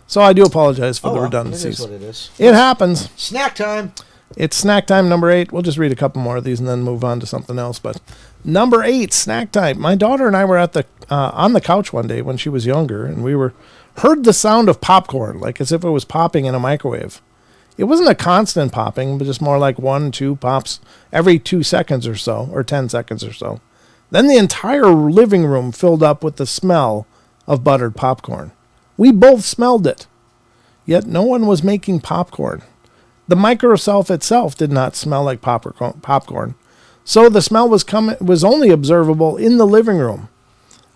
So I do apologize for the redundancies. It is what it is. It happens. Snack time. It's snack time number 8. We'll just read a couple more of these and then move on to something else. But number 8, snack time. My daughter and I were at the on the couch one day when she was younger, and we heard the sound of popcorn, like as if it was popping in a microwave. It wasn't a constant popping, but just more like 1, 2 pops every 2 seconds or so, or 10 seconds or so. Then the entire living room filled up with the smell of buttered popcorn. We both smelled it, yet no one was making popcorn. The microshelf itself did not smell like popcorn, so the smell was only observable in the living room.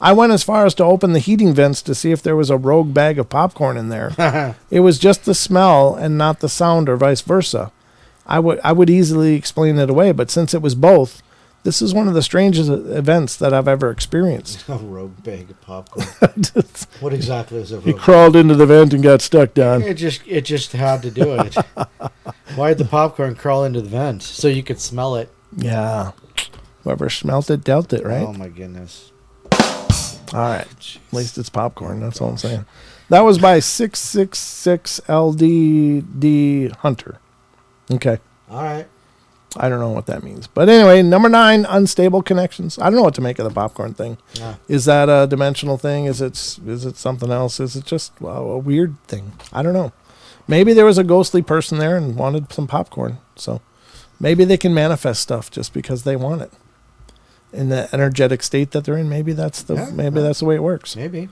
I went as far as to open the heating vents to see if there was a rogue bag of popcorn in there. It was just the smell and not the sound, or vice versa. I would easily explain it away, but since it was both, this is one of the strangest events that I've ever experienced. A rogue bag of popcorn. What exactly is a rogue? He crawled into the vent and got stuck down. It just had to do it. Why did the popcorn crawl into the vent? So you could smell it. Yeah. Whoever smelt it dealt it, right? Oh my goodness. All right. Jeez. At least it's popcorn. That's all I'm saying. That was by 666LDD Hunter. Okay. All right. I don't know what that means. But anyway, number 9, unstable connections. I don't know what to make of the popcorn thing. Yeah. Is that a dimensional thing? Is it something else? Is it just a weird thing? I don't know. Maybe there was a ghostly person there and wanted some popcorn. So maybe they can manifest stuff just because they want it. In the energetic state that they're in, maybe that's the way it works. Maybe.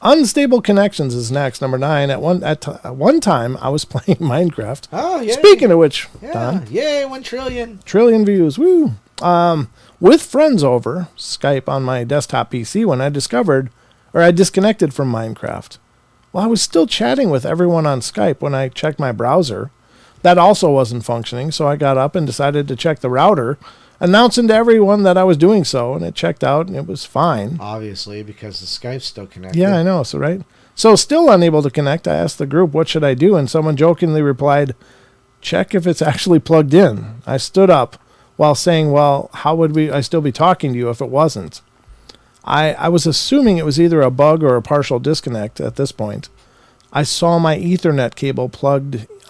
Unstable connections is next, number 9. At one time, I was playing Minecraft. Oh, yeah. Speaking of which, yeah. Don, yay, 1 trillion. Trillion views, woo. With friends over Skype on my desktop PC when I disconnected from Minecraft. Well, I was still chatting with everyone on Skype when I checked my browser. That also wasn't functioning, so I got up and decided to check the router, announcing to everyone that I was doing so, and it checked out, and it was fine. Obviously, because the Skype's still connected. Yeah, I know, so right? So still unable to connect, I asked the group, what should I do? And someone jokingly replied, check if it's actually plugged in. I stood up while saying, well, how would I still be talking to you if it wasn't? I was assuming it was either a bug or a partial disconnect at this point. I saw my Ethernet cable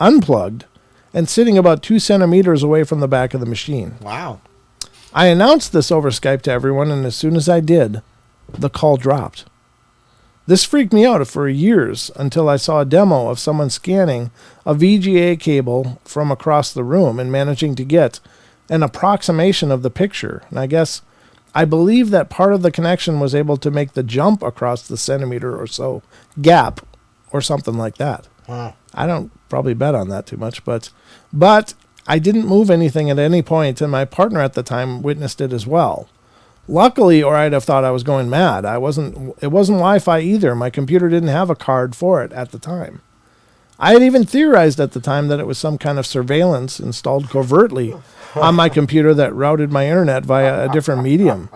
unplugged, and sitting about 2 centimeters away from the back of the machine. Wow. I announced this over Skype to everyone, and as soon as I did, the call dropped. This freaked me out for years until I saw a demo of someone scanning a VGA cable from across the room and managing to get an approximation of the picture. And I believe that part of the connection was able to make the jump across the centimeter or so gap or something like that. Huh. I don't probably bet on that too much, but I didn't move anything at any point, and my partner at the time witnessed it as well. Luckily, or I'd have thought I was going mad. It wasn't Wi-Fi either. My computer didn't have a card for it at the time. I had even theorized at the time that it was some kind of surveillance installed covertly on my computer that routed my internet via a different medium.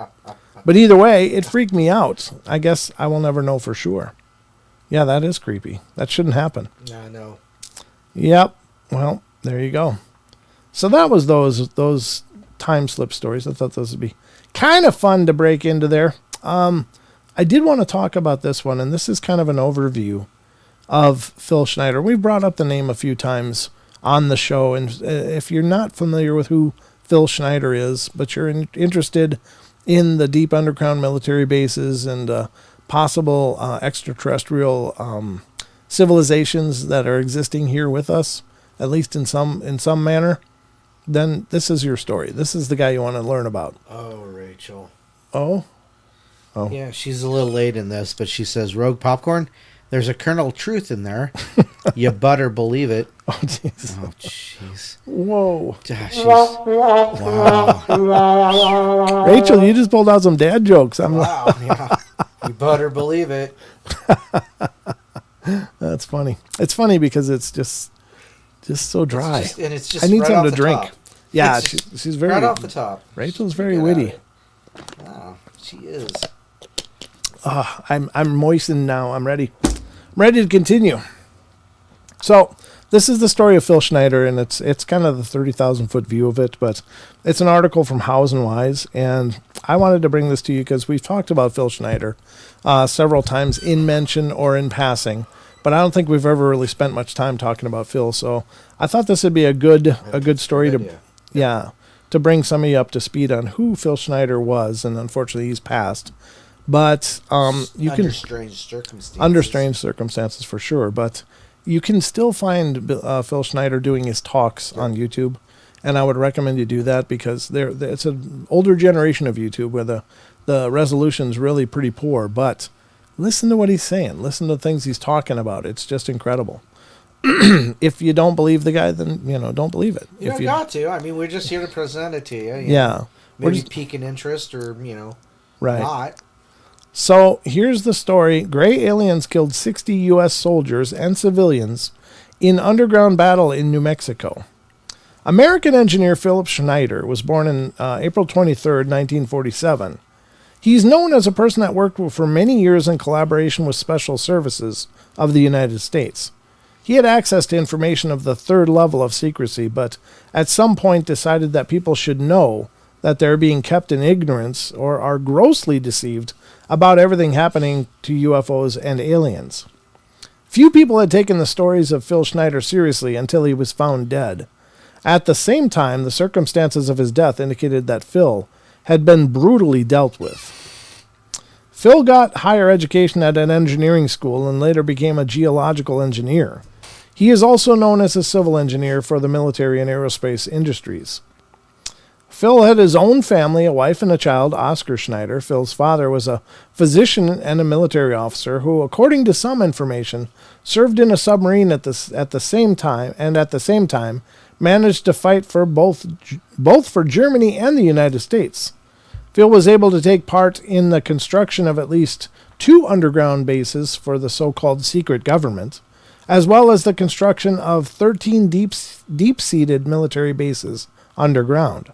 But either way, it freaked me out. I guess I will never know for sure. Yeah, that is creepy. That shouldn't happen. Yeah, I know. Yep. Well, there you go. So that was those time slip stories. I thought those would be kind of fun to break into there. I did want to talk about this one, and this is kind of an overview of Phil Schneider. We've brought up the name a few times on the show, and if you're not familiar with who Phil Schneider is, but you're interested in the deep underground military bases and possible extraterrestrial civilizations that are existing here with us, at least in some manner, then this is your story. This is the guy you want to learn about. Oh, Rachel. Oh? Yeah, she's a little late in this, but she says, rogue popcorn? There's a kernel of truth in there. You better believe it. Oh, jeez. Oh, jeez. Whoa. Gosh, wow. Rachel, you just pulled out some dad jokes. Wow, yeah. You better believe it. That's funny. It's funny because it's just so dry. It's just I need right something off to drink. top. Yeah, she's very... Right off the top. Rachel's very witty. Wow, she is. I'm moistened now. I'm ready. I'm ready to continue. So, this is the story of Phil Schneider, and it's kind of the 30,000-foot view of it, but it's an article from Hows and Wise, and I wanted to bring this to you because we've talked about Phil Schneider several times in mention or in passing, but I don't think we've ever really spent much time talking about Phil, so I thought this would be a good story to bring some of you up to speed on who Phil Schneider was, and unfortunately he's passed. But under strange circumstances. Under strange circumstances, for sure. But you can still find Phil Schneider doing his talks on YouTube, and I would recommend you do that because it's an older generation of YouTube where the resolution's really pretty poor. But listen to what he's saying. Listen to the things he's talking about. It's just incredible. If you don't believe the guy, then don't believe it. You don't got to. I mean, we're just here to present it to you. Yeah. Maybe pique an interest or right. Not. So here's the story. Gray aliens killed 60 U.S. soldiers and civilians in underground battle in New Mexico. American engineer Philip Schneider was born on April 23rd, 1947. He's known as a person that worked for many years in collaboration with special services of the United States. He had access to information of the third level of secrecy, but at some point decided that people should know that they're being kept in ignorance or are grossly deceived about everything happening to UFOs and aliens. Few people had taken the stories of Phil Schneider seriously until he was found dead. At the same time, the circumstances of his death indicated that Phil had been brutally dealt with. Phil got higher education at an engineering school and later became a geological engineer. He is also known as a civil engineer for the military and aerospace industries. Phil had his own family, a wife and a child, Oscar Schneider. Phil's father was a physician and a military officer who, according to some information, served in a submarine at the same time, managed to fight for both for Germany and the United States. Phil was able to take part in the construction of at least 2 underground bases for the so-called secret government, as well as the construction of 13 deep-seated military bases underground.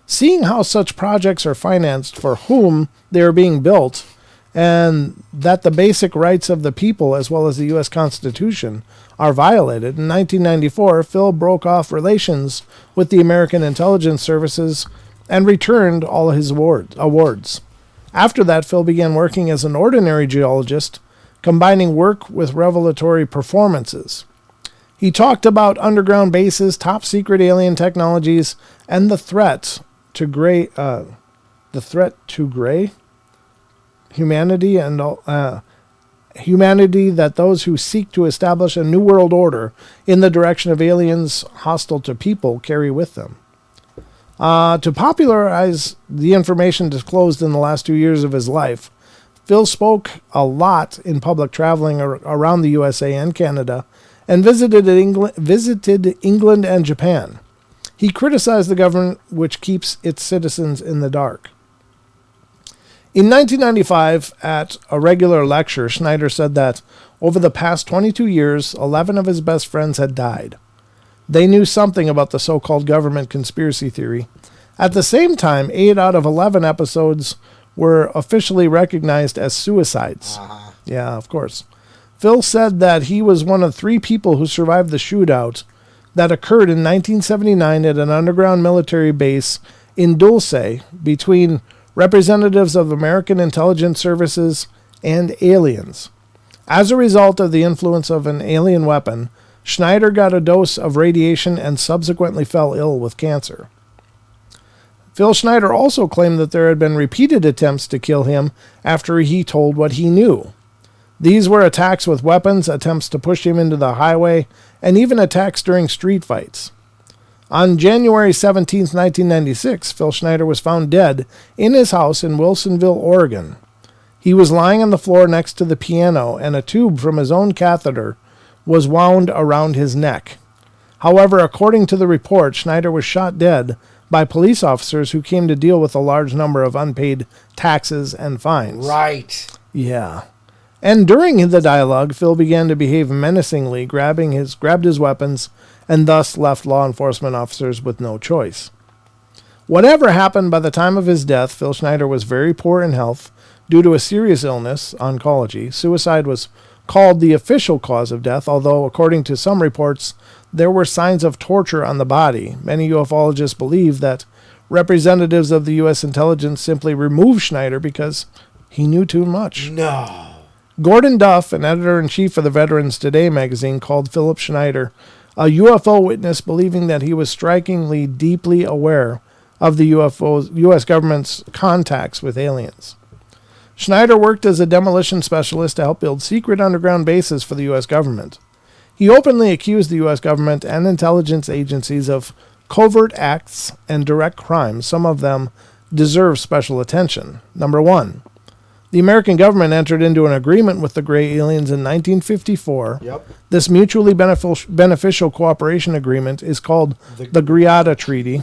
Seeing how such projects are financed for whom they are being built, and that the basic rights of the people as well as the U.S. Constitution are violated, in 1994, Phil broke off relations with the American intelligence services and returned all his awards. After that, Phil began working as an ordinary geologist, combining work with revelatory performances. He talked about underground bases, top-secret alien technologies, and the threat to humanity and humanity that those who seek to establish a new world order in the direction of aliens hostile to people carry with them. To popularize the information disclosed in the last 2 years of his life, Phil spoke a lot in public, traveling around the USA and Canada, and visited England and Japan. He criticized the government, which keeps its citizens in the dark. In 1995, at a regular lecture, Schneider said that over the past 22 years, 11 of his best friends had died. They knew something about the so-called government conspiracy theory. At the same time, 8 out of 11 episodes were officially recognized as suicides. Yeah, of course. Phil said that he was one of 3 people who survived the shootout that occurred in 1979 at an underground military base in Dulce between representatives of American intelligence services and aliens. As a result of the influence of an alien weapon, Schneider got a dose of radiation and subsequently fell ill with cancer. Phil Schneider also claimed that there had been repeated attempts to kill him after he told what he knew. These were attacks with weapons, attempts to push him into the highway, and even attacks during street fights. On January 17, 1996, Phil Schneider was found dead in his house in Wilsonville, Oregon. He was lying on the floor next to the piano, and a tube from his own catheter was wound around his neck. However, according to the report, Schneider was shot dead by police officers who came to deal with a large number of unpaid taxes and fines. Right. Yeah. And during the dialogue, Phil began to behave menacingly, grabbed his weapons, and thus left law enforcement officers with no choice. Whatever happened by the time of his death, Phil Schneider was very poor in health due to a serious illness, oncology. Suicide was called the official cause of death, although, according to some reports, there were signs of torture on the body. Many ufologists believe that representatives of the U.S. intelligence simply removed Schneider because he knew too much. No. Gordon Duff, an editor-in-chief of the Veterans Today magazine, called Philip Schneider a UFO witness, believing that he was strikingly deeply aware of the U.S. government's contacts with aliens. Schneider worked as a demolition specialist to help build secret underground bases for the U.S. government. He openly accused the U.S. government and intelligence agencies of covert acts and direct crimes. Some of them deserve special attention. Number 1, the American government entered into an agreement with the gray aliens in 1954. Yep. This mutually beneficial cooperation agreement is called the Greada Treaty.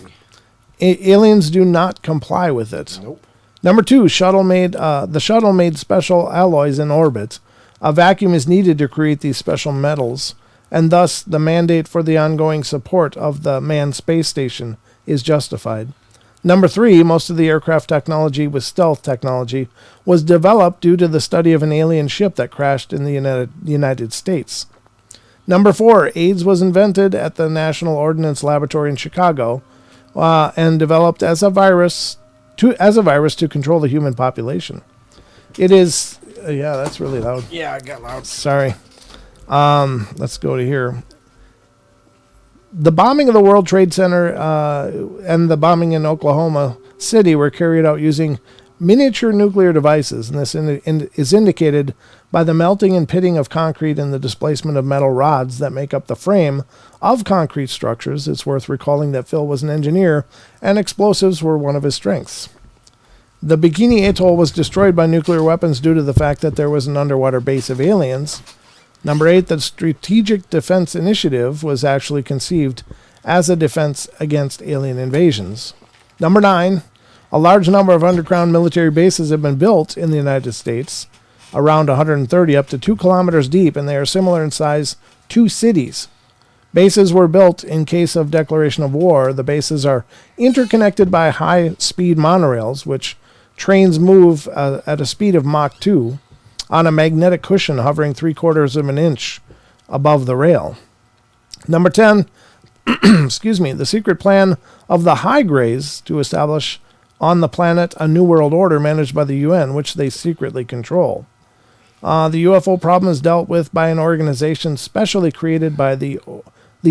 Aliens do not comply with it. Nope. Number 2, the shuttle made special alloys in orbit. A vacuum is needed to create these special metals, and thus the mandate for the ongoing support of the manned space station is justified. Number 3, most of the aircraft technology with stealth technology was developed due to the study of an alien ship that crashed in the United States. Number 4, AIDS was invented at the National Ordnance Laboratory in Chicago and developed as a virus to control the human population. It is, yeah, that's really loud. Yeah, I got loud. Sorry. Let's go to here. The bombing of the World Trade Center and the bombing in Oklahoma City were carried out using miniature nuclear devices, and this is indicated by the melting and pitting of concrete and the displacement of metal rods that make up the frame of concrete structures. It's worth recalling that Phil was an engineer, and explosives were one of his strengths. The Bikini Atoll was destroyed by nuclear weapons due to the fact that there was an underwater base of aliens. Number 8, the Strategic Defense Initiative was actually conceived as a defense against alien invasions. Number 9, a large number of underground military bases have been built in the United States, around 130 up to 2 kilometers deep, and they are similar in size to cities. Bases were built in case of declaration of war. The bases are interconnected by high-speed monorails, which trains move at a speed of Mach 2 on a magnetic cushion hovering 3/4 of an inch above the rail. Number 10, the secret plan of the High Greys to establish on the planet a new world order managed by the UN, which they secretly control. The UFO problem is dealt with by an organization specially created by the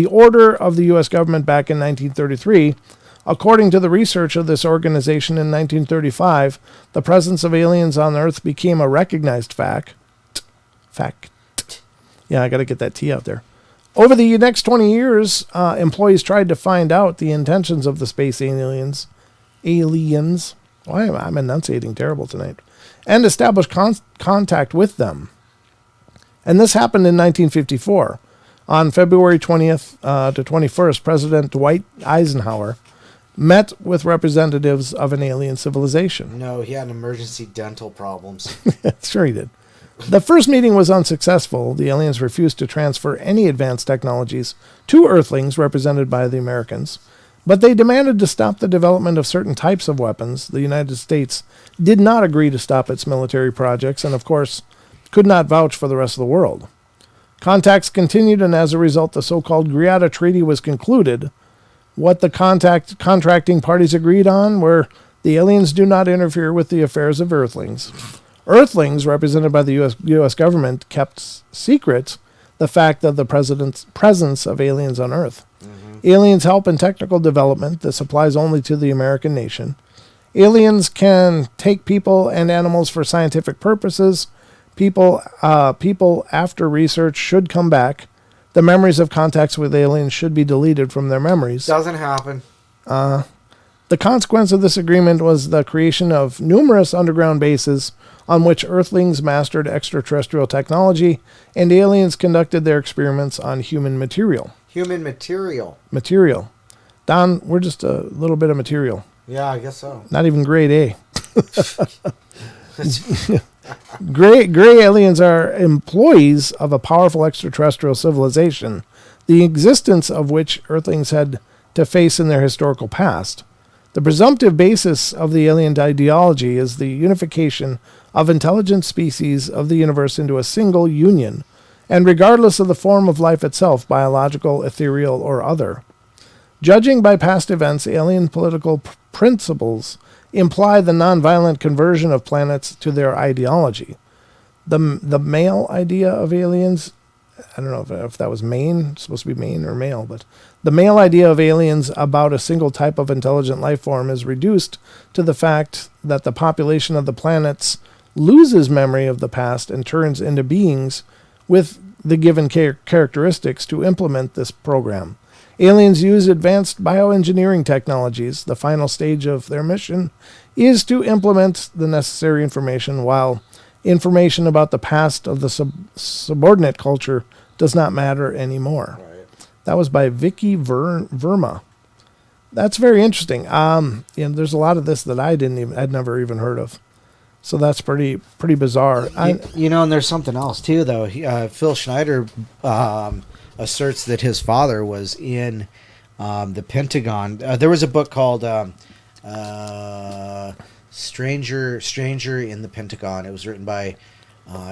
order of the U.S. government back in 1933. According to the research of this organization in 1935, the presence of aliens on Earth became a recognized fact. Yeah, I got to get that T out there. Over the next 20 years, employees tried to find out the intentions of the space aliens. Why I'm enunciating terrible tonight. And establish contact with them. And this happened in 1954. On February 20th to 21st, President Dwight Eisenhower met with representatives of an alien civilization. No, he had emergency dental problems. Sure he did. The first meeting was unsuccessful. The aliens refused to transfer any advanced technologies to Earthlings represented by the Americans, but they demanded to stop the development of certain types of weapons. The United States did not agree to stop its military projects and, of course, could not vouch for the rest of the world. Contacts continued, and as a result, the so-called Greada Treaty was concluded. What the contracting parties agreed on were the aliens do not interfere with the affairs of Earthlings. Earthlings, represented by the U.S. government, kept secret the fact of the presence of aliens on Earth. Mm-hmm. Aliens help in technical development. This applies only to the American nation. Aliens can take people and animals for scientific purposes. People after research should come back. The memories of contacts with aliens should be deleted from their memories. Doesn't happen. The consequence of this agreement was the creation of numerous underground bases on which Earthlings mastered extraterrestrial technology and aliens conducted their experiments on human material. Human material. Material. Don, we're just a little bit of material. Yeah, I guess so. Not even grade A. Gray aliens are employees of a powerful extraterrestrial civilization, the existence of which Earthlings had to face in their historical past. The presumptive basis of the alien ideology is the unification of intelligent species of the universe into a single union, and regardless of the form of life itself, biological, ethereal, or other. Judging by past events, alien political principles imply the nonviolent conversion of planets to their ideology. The male idea of aliens, I don't know if that was Maine, it's supposed to be Maine or male, but the male idea of aliens about a single type of intelligent life form is reduced to the fact that the population of the planets loses memory of the past and turns into beings with the given characteristics to implement this program. Aliens use advanced bioengineering technologies. The final stage of their mission is to implement the necessary information, while information about the past of the subordinate culture does not matter anymore. Right. That was by Vicky Verma. That's very interesting. There's a lot of this that I'd never even heard of. So that's pretty bizarre. And there's something else too, though. Phil Schneider asserts that his father was in the Pentagon. There was a book called Stranger in the Pentagon. It was written by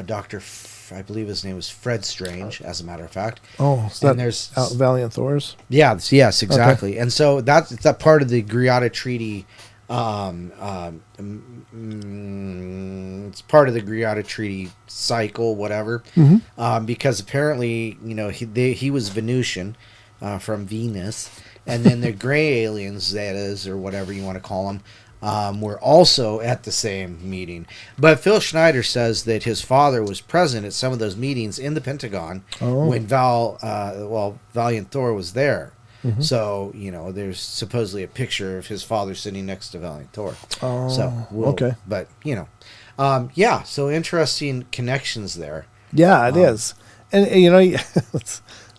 Dr. I believe his name was Fred Strange, as a matter of fact. Oh, so and there's Valiant Thors? Yeah, yes, exactly. Okay. And so that's that part of the Greada Treaty. It's part of the Greada Treaty cycle, whatever. Mm-hmm. Because apparently, he was Venusian from Venus, and then the gray aliens, that is, or whatever you want to call them, were also at the same meeting. But Phil Schneider says that his father was present at some of those meetings in the Pentagon when Valiant Thor was there. Mm-hmm. So, there's supposedly a picture of his father sitting next to Valiant Thor. Oh, so okay. But, so interesting connections there. Yeah, it is. And,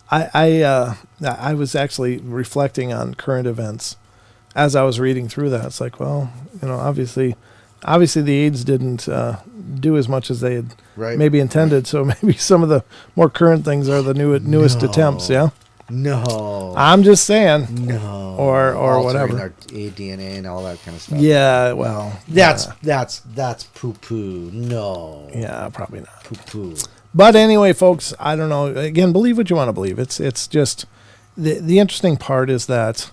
I was actually reflecting on current events as I was reading through that. It's like, well, obviously the AIDS didn't do as much as they had maybe intended. So maybe some of the more current things are the newest attempts. Yeah. No, I'm just saying. No, or whatever. Our DNA and all that kind of stuff. Yeah, well, that's poo poo. No, yeah, probably not poo poo. But anyway, folks, I don't know. Again, believe what you want to believe. It's just the interesting part is that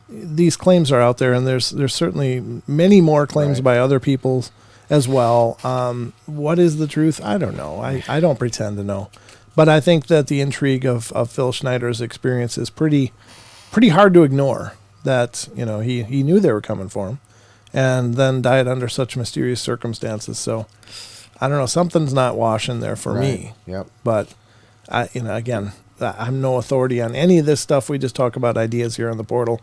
these claims are out there, and there's certainly many more claims by other people as well. What is the truth? I don't know. I don't pretend to know. But I think that the intrigue of Phil Schneider's experience is pretty hard to ignore. That he knew they were coming for him, and then died under such mysterious circumstances. So I don't know, something's not washing there for me. Yep. But again, I'm no authority on any of this stuff. We just talk about ideas here on the portal,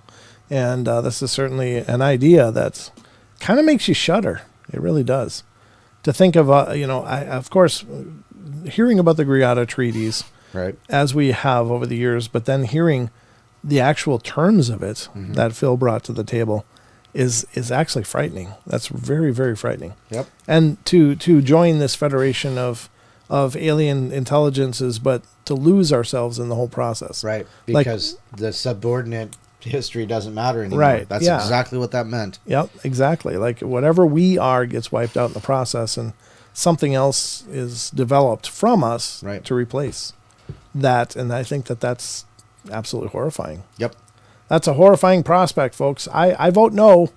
and this is certainly an idea that kind of makes you shudder. It really does. To think of of course, hearing about the Greada treaties, as we have over the years, but then hearing the actual terms of it that Phil brought to the table is actually frightening. That's very, very frightening. Yep. And to join this federation of alien intelligences, but to lose ourselves in the whole process. Right. Because the subordinate history doesn't matter anymore. Right. That's exactly what that meant. Yep, exactly. Like whatever we are gets wiped out in the process, and something else is developed from us to replace that. And I think that's absolutely horrifying. Yep. That's a horrifying prospect, folks. I vote no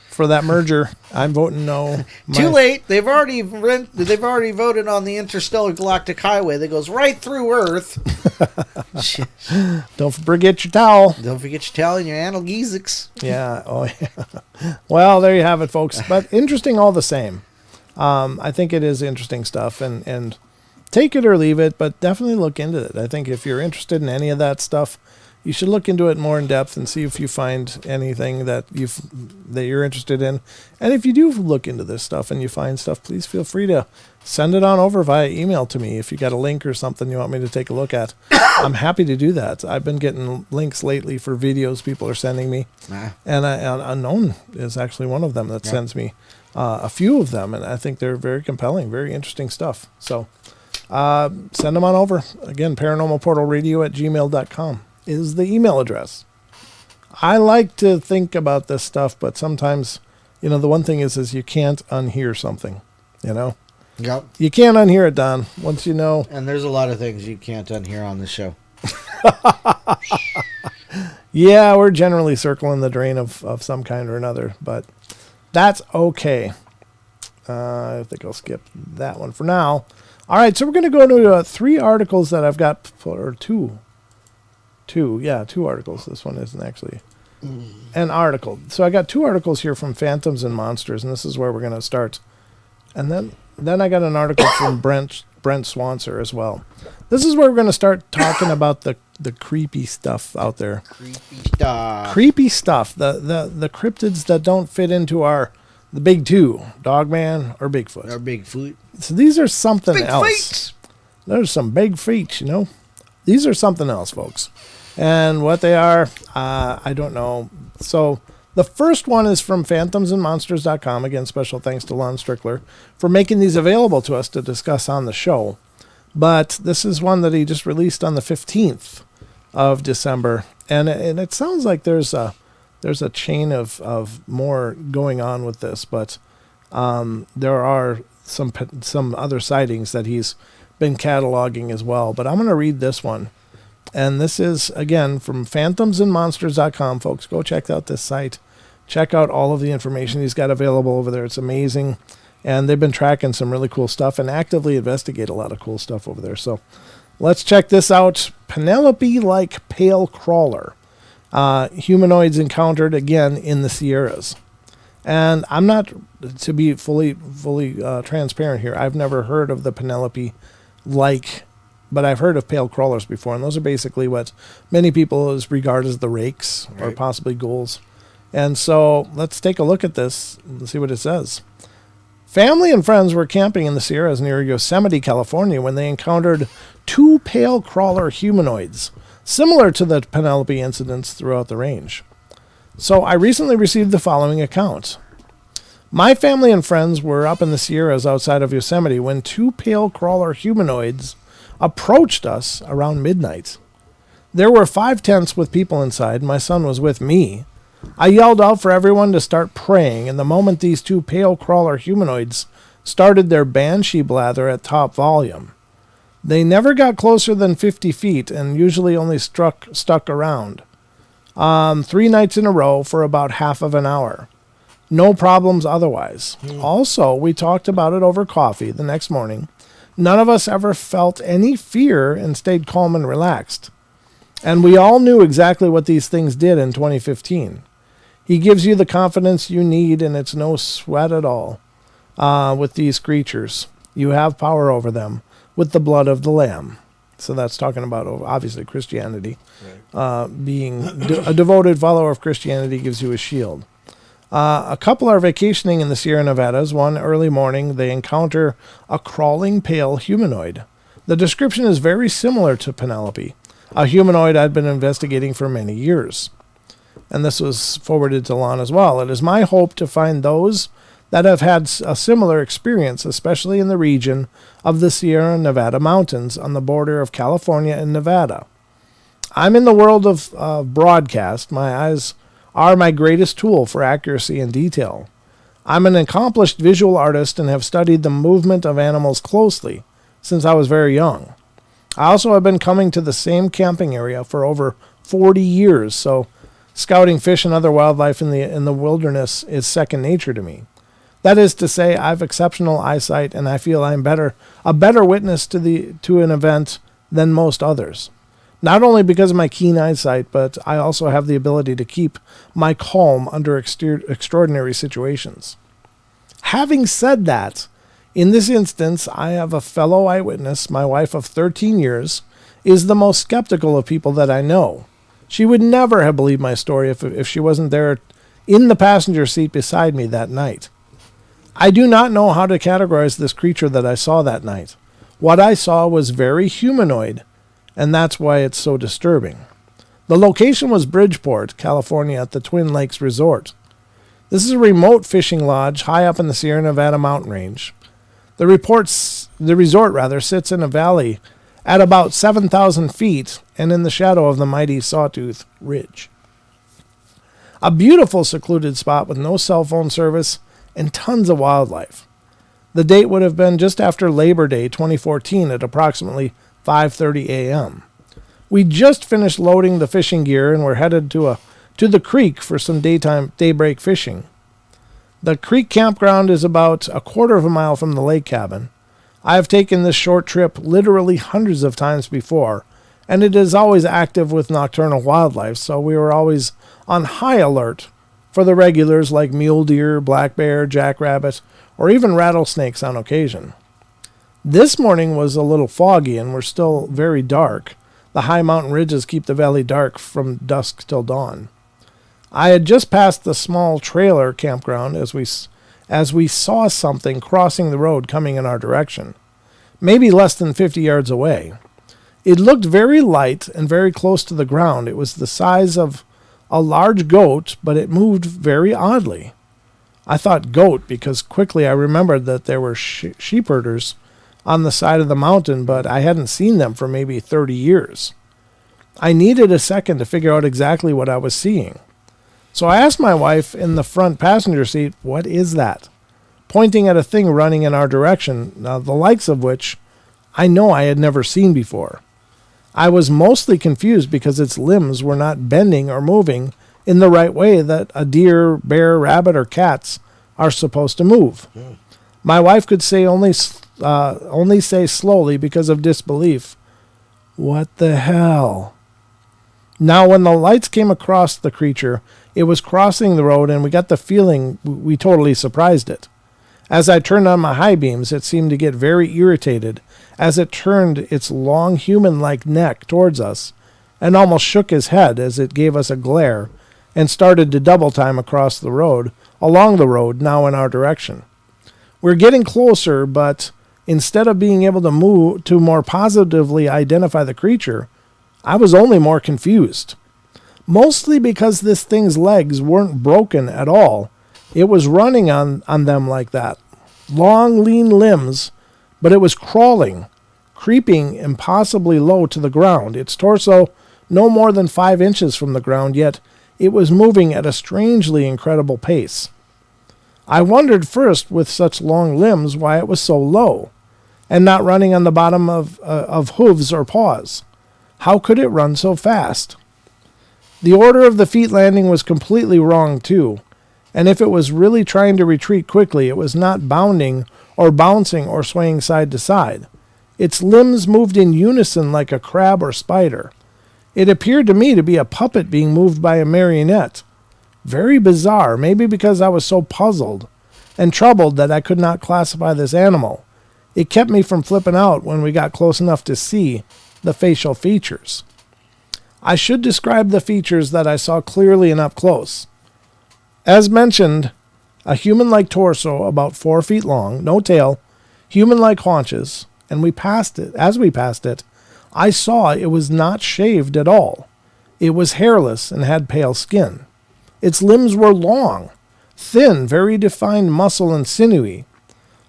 for that merger. I'm voting no. Too late. They've already voted on the Interstellar Galactic Highway that goes right through Earth. Don't forget your towel. Don't forget your towel and your analgesics. Yeah. Oh, yeah. Well, there you have it, folks. But interesting all the same. I think it is interesting stuff, and take it or leave it, but definitely look into it. I think if you're interested in any of that stuff, you should look into it more in depth and see if you find anything that you're interested in. And if you do look into this stuff and you find stuff, please feel free to send it on over via email to me. If you got a link or something you want me to take a look at, I'm happy to do that. I've been getting links lately for videos people are sending me. And Unknown is actually one of them that sends me a few of them. And I think they're very compelling, very interesting stuff. So send them on over. Again, paranormalportalradio@gmail.com is the email address. I like to think about this stuff, but sometimes, the one thing is you can't unhear something, Yep. You can't unhear it, Don, once you know. And there's a lot of things you can't unhear on the show. Yeah, we're generally circling the drain of some kind or another, but that's okay. I think I'll skip that one for now. All right, so we're going to go to 3 articles that I've got, or 2 articles. This one isn't actually an article. So I got 2 articles here from Phantoms and Monsters, and this is where we're going to start. And then I got an article from Brent Swanser as well. This is where we're going to start talking about the creepy stuff out there. Creepy stuff. The cryptids that don't fit into the big 2, dogman or bigfoot. So these are something else. There's some big feet, These are something else, folks. And what they are, I don't know. So the first one is from phantomsandmonsters.com. Again, special thanks to Lon Strickler for making these available to us to discuss on the show. But this is one that he just released on the 15th of December. And it sounds like there's a chain of more going on with this. But there are some other sightings that he's been cataloging as well. But I'm going to read this one. And this is, again, from phantomsandmonsters.com, folks. Go check out this site. Check out all of the information he's got available over there. It's amazing. And they've been tracking some really cool stuff and actively investigate a lot of cool stuff over there. So let's check this out. Penelope-like pale crawler. Humanoids encountered, again, in the Sierras. And I'm not, to be fully transparent here, I've never heard of the Penelope-like, but I've heard of pale crawlers before, and those are basically what many people regard as the rakes, or possibly ghouls. And so let's take a look at this and see what it says. Family and friends were camping in the Sierras near Yosemite, California, when they encountered 2 pale crawler humanoids, similar to the Penelope incidents throughout the range. So I recently received the following account. My family and friends were up in the Sierras outside of Yosemite when 2 pale crawler humanoids approached us around midnight. There were 5 tents with people inside. My son was with me. I yelled out for everyone to start praying, and the moment these 2 pale crawler humanoids started their banshee blather at top volume. They never got closer than 50 feet and usually only stuck around. 3 nights in a row for about half of an hour. No problems otherwise. Also, we talked about it over coffee the next morning. None of us ever felt any fear and stayed calm and relaxed. And we all knew exactly what these things did in 2015. He gives you the confidence you need, and it's no sweat at all. With these creatures, you have power over them with the blood of the Lamb. So that's talking about, obviously, Christianity. Right. Being a devoted follower of Christianity gives you a shield. A couple are vacationing in the Sierra Nevadas. One early morning, they encounter a crawling pale humanoid. The description is very similar to Penelope, a humanoid I'd been investigating for many years. And this was forwarded to Lon as well. It is my hope to find those that have had a similar experience, especially in the region of the Sierra Nevada mountains on the border of California and Nevada. I'm in the world of broadcast. My eyes are my greatest tool for accuracy and detail. I'm an accomplished visual artist and have studied the movement of animals closely since I was very young. I also have been coming to the same camping area for over 40 years, so scouting fish and other wildlife in the wilderness is second nature to me. That is to say, I have exceptional eyesight, and I feel I'm a better witness to an event than most others. Not only because of my keen eyesight, but I also have the ability to keep my calm under extraordinary situations. Having said that, in this instance, I have a fellow eyewitness. My wife of 13 years is the most skeptical of people that I know. She would never have believed my story if she wasn't there in the passenger seat beside me that night. I do not know how to categorize this creature that I saw that night. What I saw was very humanoid, and that's why it's so disturbing. The location was Bridgeport, California, at the Twin Lakes Resort. This is a remote fishing lodge high up in the Sierra Nevada mountain range. The resort sits in a valley at about 7,000 feet and in the shadow of the mighty Sawtooth Ridge. A beautiful secluded spot with no cell phone service and tons of wildlife. The date would have been just after Labor Day 2014 at approximately 5:30 a.m. We just finished loading the fishing gear and were headed to the creek for some daybreak fishing. The creek campground is about a quarter of a mile from the lake cabin. I have taken this short trip literally hundreds of times before, and it is always active with nocturnal wildlife, so we were always on high alert for the regulars like mule deer, black bear, jackrabbit, or even rattlesnakes on occasion. This morning was a little foggy and we're still very dark. The high mountain ridges keep the valley dark from dusk till dawn. I had just passed the small trailer campground as we saw something crossing the road coming in our direction, maybe less than 50 yards away. It looked very light and very close to the ground. It was the size of a large goat, but it moved very oddly. I thought goat because quickly I remembered that there were sheep herders on the side of the mountain, but I hadn't seen them for maybe 30 years. I needed a second to figure out exactly what I was seeing. So I asked my wife in the front passenger seat, "What is that?" pointing at a thing running in our direction, the likes of which I know I had never seen before. I was mostly confused because its limbs were not bending or moving in the right way that a deer, bear, rabbit, or cats are supposed to move. My wife could say only say slowly because of disbelief, "What the hell?" Now, when the lights came across the creature, it was crossing the road, and we got the feeling we totally surprised it. As I turned on my high beams, it seemed to get very irritated as it turned its long human-like neck towards us and almost shook his head as it gave us a glare and started to double time along the road, now in our direction. We're getting closer, but instead of being able to more positively identify the creature, I was only more confused. Mostly because this thing's legs weren't broken at all. It was running on them like that. Long, lean limbs, but it was crawling, creeping impossibly low to the ground, its torso no more than 5 inches from the ground, yet it was moving at a strangely incredible pace. I wondered first, with such long limbs, why it was so low, and not running on the bottom of hooves or paws. How could it run so fast? The order of the feet landing was completely wrong, too, and if it was really trying to retreat quickly, it was not bounding or bouncing or swaying side to side. Its limbs moved in unison like a crab or spider. It appeared to me to be a puppet being moved by a marionette. Very bizarre, maybe because I was so puzzled and troubled that I could not classify this animal. It kept me from flipping out when we got close enough to see the facial features. I should describe the features that I saw clearly and up close. As mentioned, a human-like torso about 4 feet long, no tail, human-like haunches, and as we passed it, I saw it was not shaved at all. It was hairless and had pale skin. Its limbs were long, thin, very defined muscle and sinewy.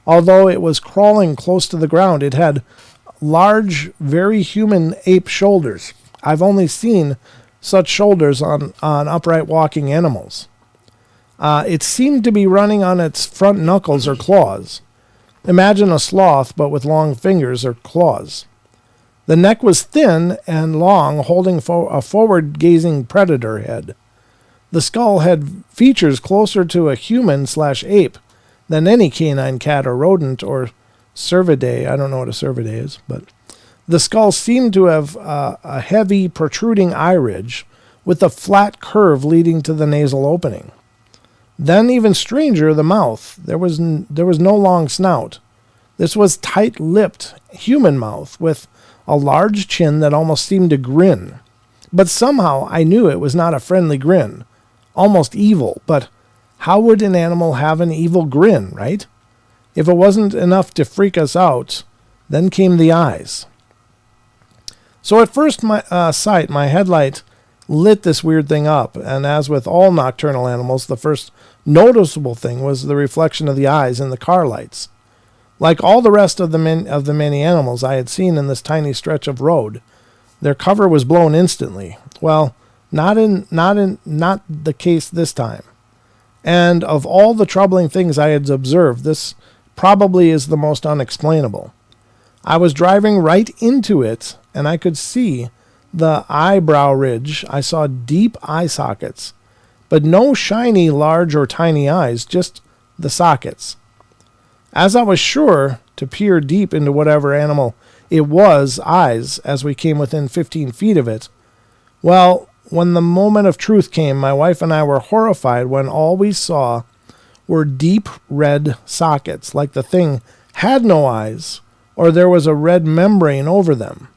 Although it was crawling close to the ground, it had large, very human ape shoulders. I've only seen such shoulders on upright walking animals. It seemed to be running on its front knuckles or claws. Imagine a sloth, but with long fingers or claws. The neck was thin and long, holding a forward-gazing predator head. The skull had features closer to a human/ape than any canine, cat, or rodent, or cervidae. I don't know what a cervidae is, but the skull seemed to have a heavy, protruding eye ridge with a flat curve leading to the nasal opening. Then, even stranger, the mouth. There was no long snout. This was tight-lipped human mouth with a large chin that almost seemed to grin. But somehow I knew it was not a friendly grin, almost evil. But how would an animal have an evil grin, right? If it wasn't enough to freak us out, then came the eyes. So at first sight, my headlight lit this weird thing up, and as with all nocturnal animals, the first noticeable thing was the reflection of the eyes in the car lights. Like all the rest of the many animals I had seen in this tiny stretch of road, their cover was blown instantly. Well, not the case this time. And of all the troubling things I had observed, this probably is the most unexplainable. I was driving right into it, and I could see the eyebrow ridge. I saw deep eye sockets, but no shiny, large, or tiny eyes, just the sockets. As I was sure to peer deep into whatever animal it was eyes as we came within 15 feet of it, well, when the moment of truth came, my wife and I were horrified when all we saw were deep red sockets, like the thing had no eyes, or there was a red membrane over them.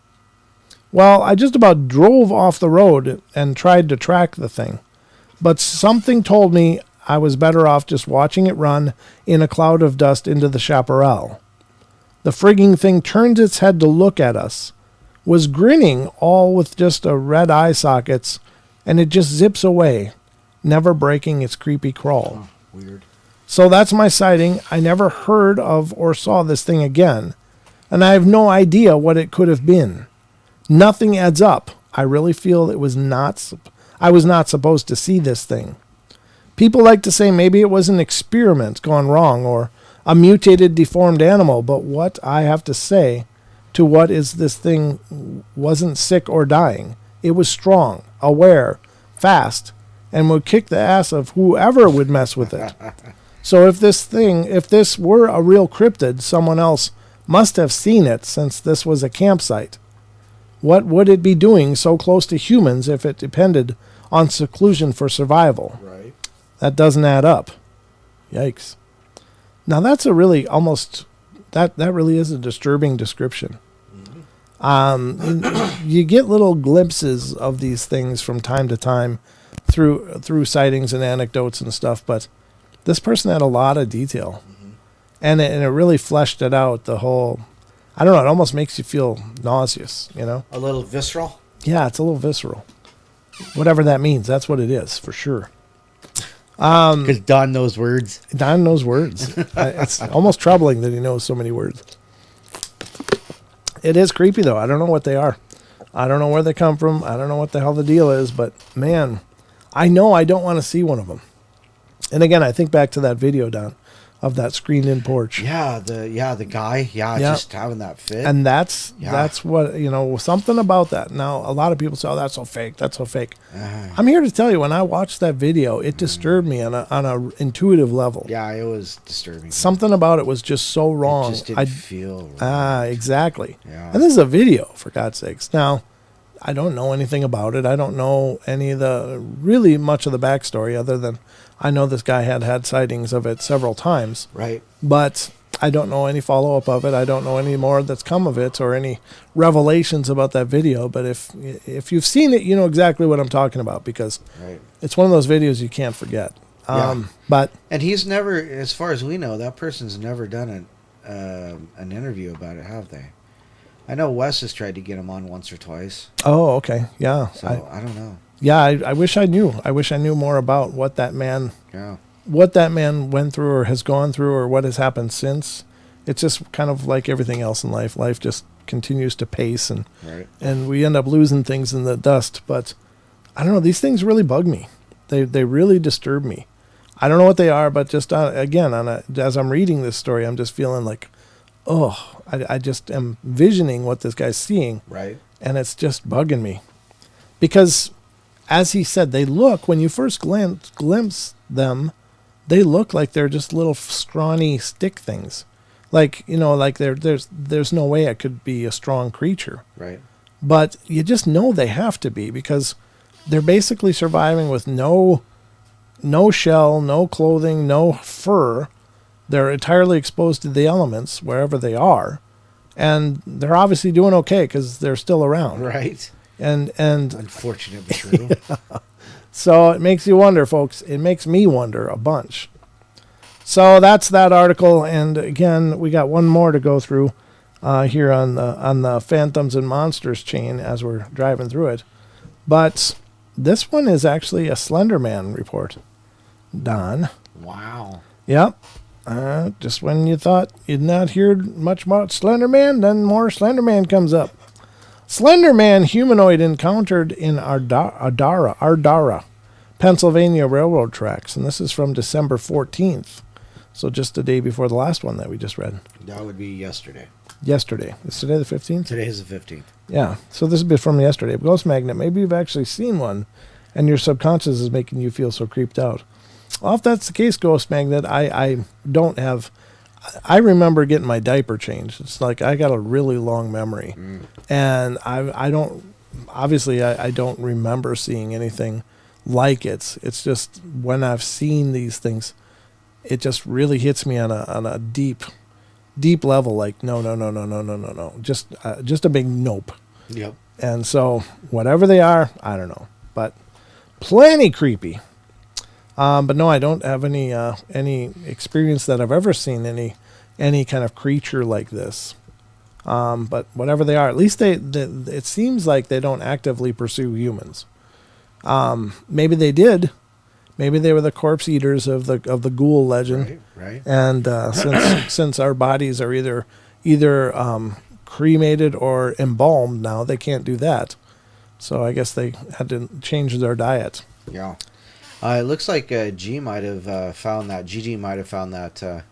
Well, I just about drove off the road and tried to track the thing, but something told me I was better off just watching it run in a cloud of dust into the chaparral. The frigging thing turned its head to look at us, was grinning all with just a red eye sockets, and it just zips away, never breaking its creepy crawl. Oh, weird. So that's my sighting. I never heard of or saw this thing again, and I have no idea what it could have been. Nothing adds up. I really feel I was not supposed to see this thing. People like to say maybe it was an experiment gone wrong or a mutated, deformed animal, but what I have to say to what is this thing wasn't sick or dying. It was strong, aware, fast, and would kick the ass of whoever would mess with it. So if this were a real cryptid, someone else must have seen it since this was a campsite. What would it be doing so close to humans if it depended on seclusion for survival? Right. That doesn't add up. Yikes. Now that's a really that really is a disturbing description. You get little glimpses of these things from time to time through sightings and anecdotes and stuff, but this person had a lot of detail. And it really fleshed it out, the whole, I don't know, it almost makes you feel nauseous, you know? A little visceral? Yeah, it's a little visceral. Whatever that means, that's what it is, for sure. Because Don knows words. Don knows words. It's almost troubling that he knows so many words. It is creepy, though. I don't know what they are. I don't know where they come from. I don't know what the hell the deal is, but man, I know I don't want to see one of them. And again, I think back to that video, Don, of that screened-in porch. Yeah, the guy, just having that fit. And that's what, something about that. Now, a lot of people say, oh, that's so fake, that's so fake. I'm here to tell you, when I watched that video, it disturbed me on a intuitive level. Yeah, it was disturbing. Something about it was just so wrong. It just didn't feel right. Exactly. Yeah. And this is a video, for God's sakes. Now, I don't know anything about it. I don't know really much of the backstory, other than I know this guy had sightings of it several times. Right. But I don't know any follow-up of it. I don't know any more that's come of it or any revelations about that video. But if you've seen it, you know exactly what I'm talking about, because it's one of those videos you can't forget. But and he's never, as far as we know, that person's never done an interview about it, have they? I know Wes has tried to get him on once or twice. Oh, okay. Yeah. So I don't know. Yeah, I wish I knew. I wish I knew more about what that man went through or has gone through or what has happened since. It's just kind of like everything else in life. Life just continues to pace, and we end up losing things in the dust. But I don't know. These things really bug me. They really disturb me. I don't know what they are, but just as I'm reading this story, I'm just feeling like, I just am visioning what this guy's seeing. Right. And it's just bugging me. Because, as he said, they look, when you first glimpse them, they look like they're just little scrawny stick things. Like, there's no way it could be a strong creature. Right. But you just know they have to be, because they're basically surviving with no shell, no clothing, no fur. They're entirely exposed to the elements wherever they are. And they're obviously doing okay because they're still around. Right. And unfortunate but true. Yeah. So it makes you wonder, folks. It makes me wonder a bunch. So that's that article. And again, we got one more to go through here on the Phantoms and Monsters chain as we're driving through it. But this one is actually a Slenderman report. Don. Wow. Yep. Just when you thought you'd not heard much about Slenderman, then more Slenderman comes up. Slenderman humanoid encountered in Ardara, Pennsylvania railroad tracks. And this is from December 14th. So just the day before the last one that we just read. That would be yesterday. Yesterday. Is today the 15th? Today is the 15th. Yeah. So this would be from yesterday. Ghost Magnet, maybe you've actually seen one and your subconscious is making you feel so creeped out. Well, if that's the case, Ghost Magnet, I don't have... I remember getting my diaper changed. It's like I got a really long memory. And I don't... Obviously, I don't remember seeing anything like it. It's just when I've seen these things, it just really hits me on a deep level. Like, no. Just a big nope. Yep. And so whatever they are, I don't know. But plenty creepy. But no, I don't have any experience that I've ever seen any kind of creature like this. But whatever they are, at least it seems like they don't actively pursue humans. Maybe they did. Maybe they were the corpse eaters of the ghoul legend. Right. And since our bodies are either cremated or embalmed now, they can't do that. So I guess they had to change their diet. Yeah. It looks like G might have found that. GG might have found that.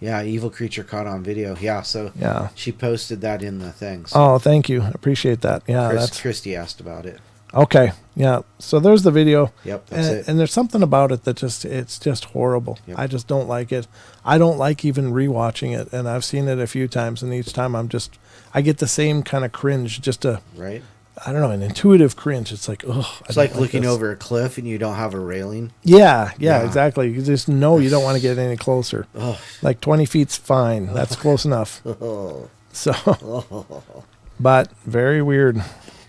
Evil creature caught on video. Yeah, so she posted that in the thing. So oh, thank you. Appreciate that. Yeah, Christy asked about it. Okay. Yeah. So there's the video. Yep, that's it. And there's something about it that it's just horrible. Yep. I just don't like it. I don't like even rewatching it. And I've seen it a few times, and each time I get the same kind of cringe. Right. I don't know, an intuitive cringe. It's like, ugh. It's like looking over a cliff and you don't have a railing. Yeah, exactly. You just know you don't want to get any closer. Ugh. Like 20 feet's fine. That's close enough. So, but very weird.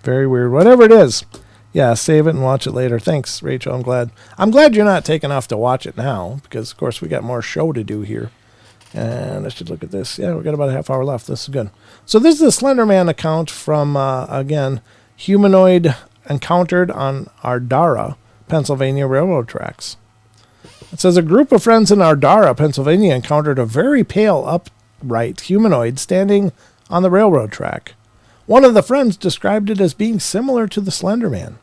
Very weird. Whatever it is. Yeah, save it and watch it later. Thanks, Rachel. I'm glad you're not taking off to watch it now because, of course, we got more show to do here. And I should look at this. Yeah, we got about a half hour left. This is good. So this is the Slenderman account from, again, humanoid encountered on Ardara, Pennsylvania railroad tracks. It says a group of friends in Ardara, Pennsylvania encountered a very pale, upright humanoid standing on the railroad track. One of the friends described it as being similar to the Slenderman.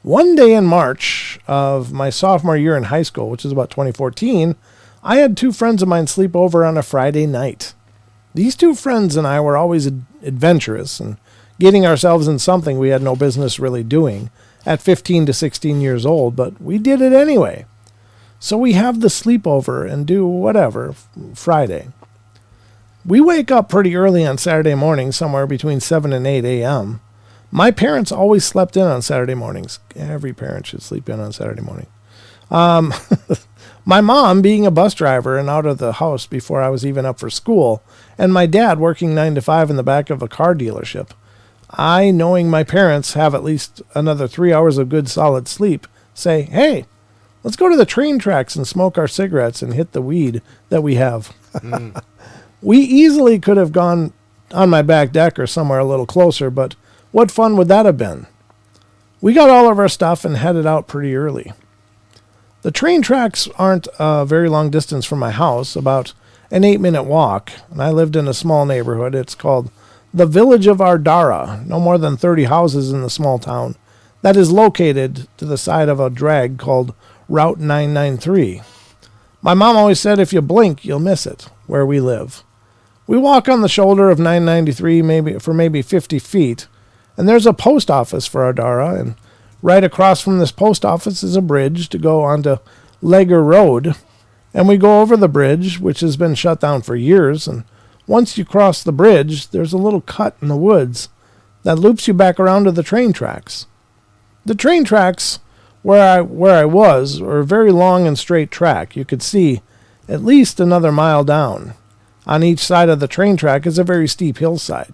One day in March of my sophomore year in high school, which is about 2014, I had two friends of mine sleep over on a Friday night. These two friends and I were always adventurous and getting ourselves in something we had no business really doing at 15 to 16 years old, but we did it anyway. So we have the sleepover and do whatever Friday. We wake up pretty early on Saturday morning, somewhere between 7 and 8 a.m. My parents always slept in on Saturday mornings. Every parent should sleep in on Saturday morning. My mom being a bus driver and out of the house before I was even up for school, and my dad working 9 to 5 in the back of a car dealership. I, knowing my parents have at least another 3 hours of good solid sleep, say, hey, let's go to the train tracks and smoke our cigarettes and hit the weed that we have. We easily could have gone on my back deck or somewhere a little closer, but what fun would that have been? We got all of our stuff and headed out pretty early. The train tracks aren't a very long distance from my house, about an 8-minute walk, and I lived in a small neighborhood. It's called the Village of Ardara, no more than 30 houses in the small town, that is located to the side of a drag called Route 993. My mom always said if you blink, you'll miss it, where we live. We walk on the shoulder of 993 maybe 50 feet, and there's a post office for Ardara, and right across from this post office is a bridge to go onto Legger Road, and we go over the bridge, which has been shut down for years, and once you cross the bridge, there's a little cut in the woods that loops you back around to the train tracks. The train tracks where I was were a very long and straight track. You could see at least another mile down. On each side of the train track is a very steep hillside.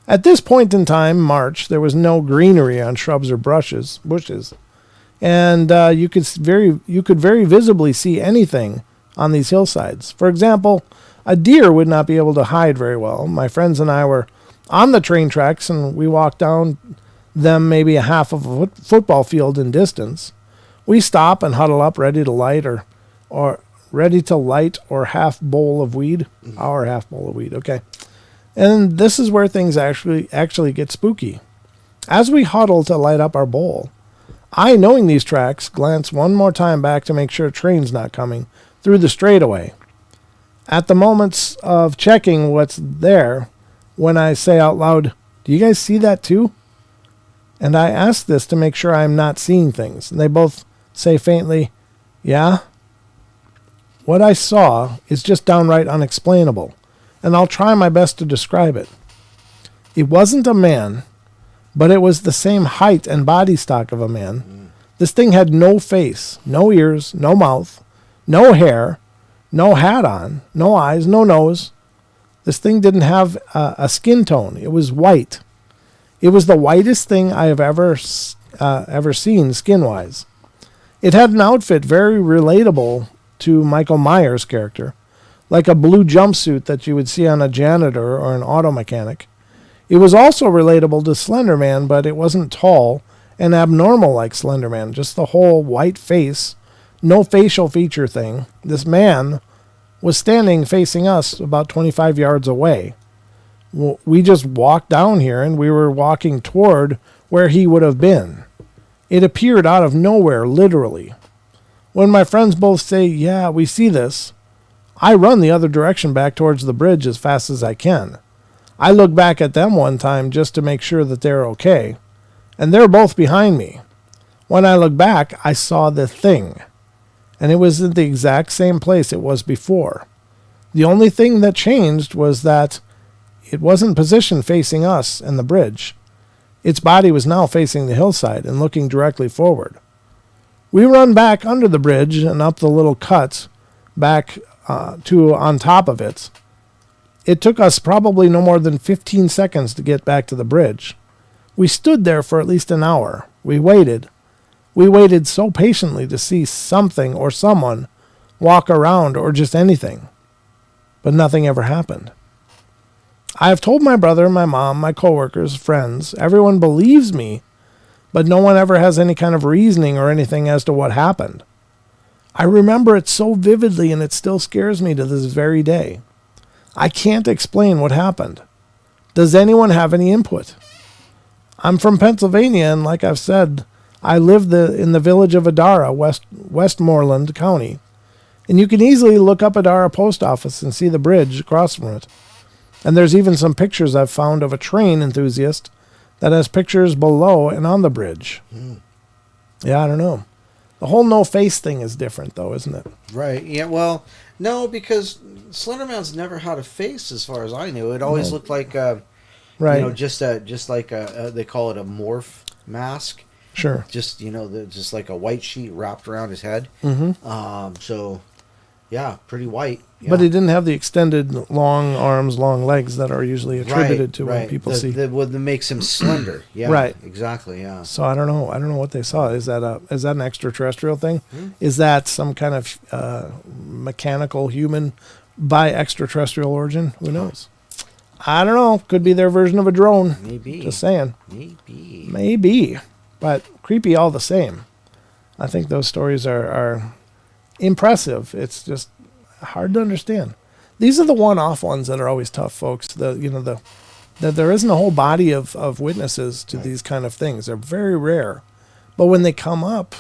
At this point in time, March, there was no greenery on shrubs or bushes, and you could very visibly see anything on these hillsides. For example, a deer would not be able to hide very well. My friends and I were on the train tracks, and we walked down them maybe a half of a football field in distance. We stop and huddle up, ready to light or half bowl of weed. Our half bowl of weed, okay. And this is where things actually get spooky. As we huddle to light up our bowl, I, knowing these tracks, glance one more time back to make sure a train's not coming through the straightaway. At the moments of checking what's there, when I say out loud, "Do you guys see that too?" And I ask this to make sure I'm not seeing things. And they both say faintly, "Yeah." What I saw is just downright unexplainable, and I'll try my best to describe it. It wasn't a man, but it was the same height and body stock of a man. This thing had no face, no ears, no mouth, no hair, no hat on, no eyes, no nose. This thing didn't have a skin tone. It was white. It was the whitest thing I have ever seen skin-wise. It had an outfit very relatable to Michael Myers' character, like a blue jumpsuit that you would see on a janitor or an auto mechanic. It was also relatable to Slenderman, but it wasn't tall and abnormal like Slenderman, just the whole white face, no facial feature thing. This man was standing facing us about 25 yards away. We just walked down here, and we were walking toward where he would have been. It appeared out of nowhere, literally. When my friends both say, "Yeah, we see this," I run the other direction back towards the bridge as fast as I can. I look back at them one time just to make sure that they're okay, and they're both behind me. When I look back, I saw the thing, and it was in the exact same place it was before. The only thing that changed was that it wasn't positioned facing us and the bridge. Its body was now facing the hillside and looking directly forward. We run back under the bridge and up the little cut back to on top of it. It took us probably no more than 15 seconds to get back to the bridge. We stood there for at least an hour. We waited. We waited so patiently to see something or someone walk around or just anything. But nothing ever happened. I have told my brother, my mom, my coworkers, friends. Everyone believes me, but no one ever has any kind of reasoning or anything as to what happened. I remember it so vividly, and it still scares me to this very day. I can't explain what happened. Does anyone have any input? I'm from Pennsylvania, and like I've said, I live in the village of Adara, Westmoreland County. And you can easily look up Adara Post Office and see the bridge across from it. And there's even some pictures I've found of a train enthusiast that has pictures below and on the bridge. Yeah, I don't know. The whole no face thing is different, though, isn't it? Right. Yeah. Well, no, because Slenderman's never had a face, as far as I knew. It always looked like, right. Just like they call it a morph mask. Sure. Just just like a white sheet wrapped around his head. So, yeah, pretty white. Yeah. But he didn't have the extended long arms, long legs that are usually attributed to when people see. What makes him slender. Yeah. Right. Exactly. Yeah. So I don't know. I don't know what they saw. Is that an extraterrestrial thing? Is that some kind of mechanical human by extraterrestrial origin? Who knows? I don't know. Could be their version of a drone. Maybe. Just saying. Maybe. But creepy all the same. I think those stories are impressive. It's just hard to understand. These are the one-off ones that are always tough, folks. That there isn't a whole body of witnesses to these kind of things. They're very rare. But when they come up,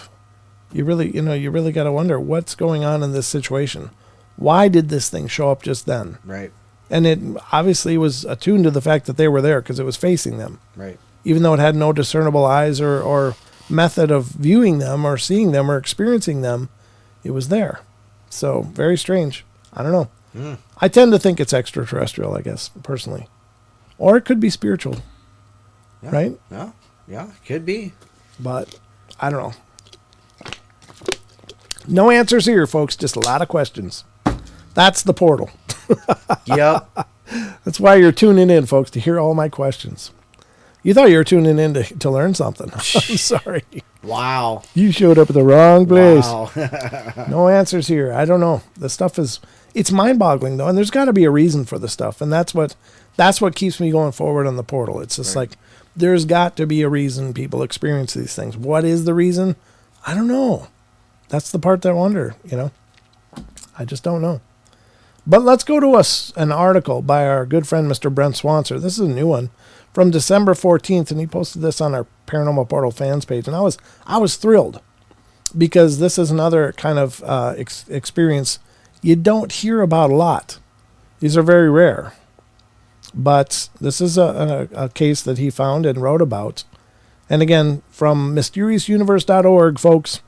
you really got to wonder what's going on in this situation. Why did this thing show up just then? Right. And it obviously was attuned to the fact that they were there because it was facing them. Right. Even though it had no discernible eyes or method of viewing them or seeing them or experiencing them, it was there. So, very strange. I don't know. I tend to think it's extraterrestrial, I guess, personally. Or it could be spiritual. Yeah. Right? Yeah, it could be. But, I don't know. No answers here, folks. Just a lot of questions. That's the portal. Yep. That's why you're tuning in, folks, to hear all my questions. You thought you were tuning in to learn something. I'm sorry. Wow. You showed up at the wrong place. Wow. No answers here. I don't know. The stuff it's mind-boggling, though, and there's got to be a reason for the stuff, and that's what keeps me going forward on the portal. It's just like, there's got to be a reason people experience these things. What is the reason? I don't know. That's the part that I wonder, I just don't know. But let's go to an article by our good friend, Mr. Brent Swanser. This is a new one from December 14th, and he posted this on our Paranormal Portal fans page. And I was thrilled because this is another kind of experience you don't hear about a lot. These are very rare. But this is a case that he found and wrote about. And again, from mysteriousuniverse.org, folks.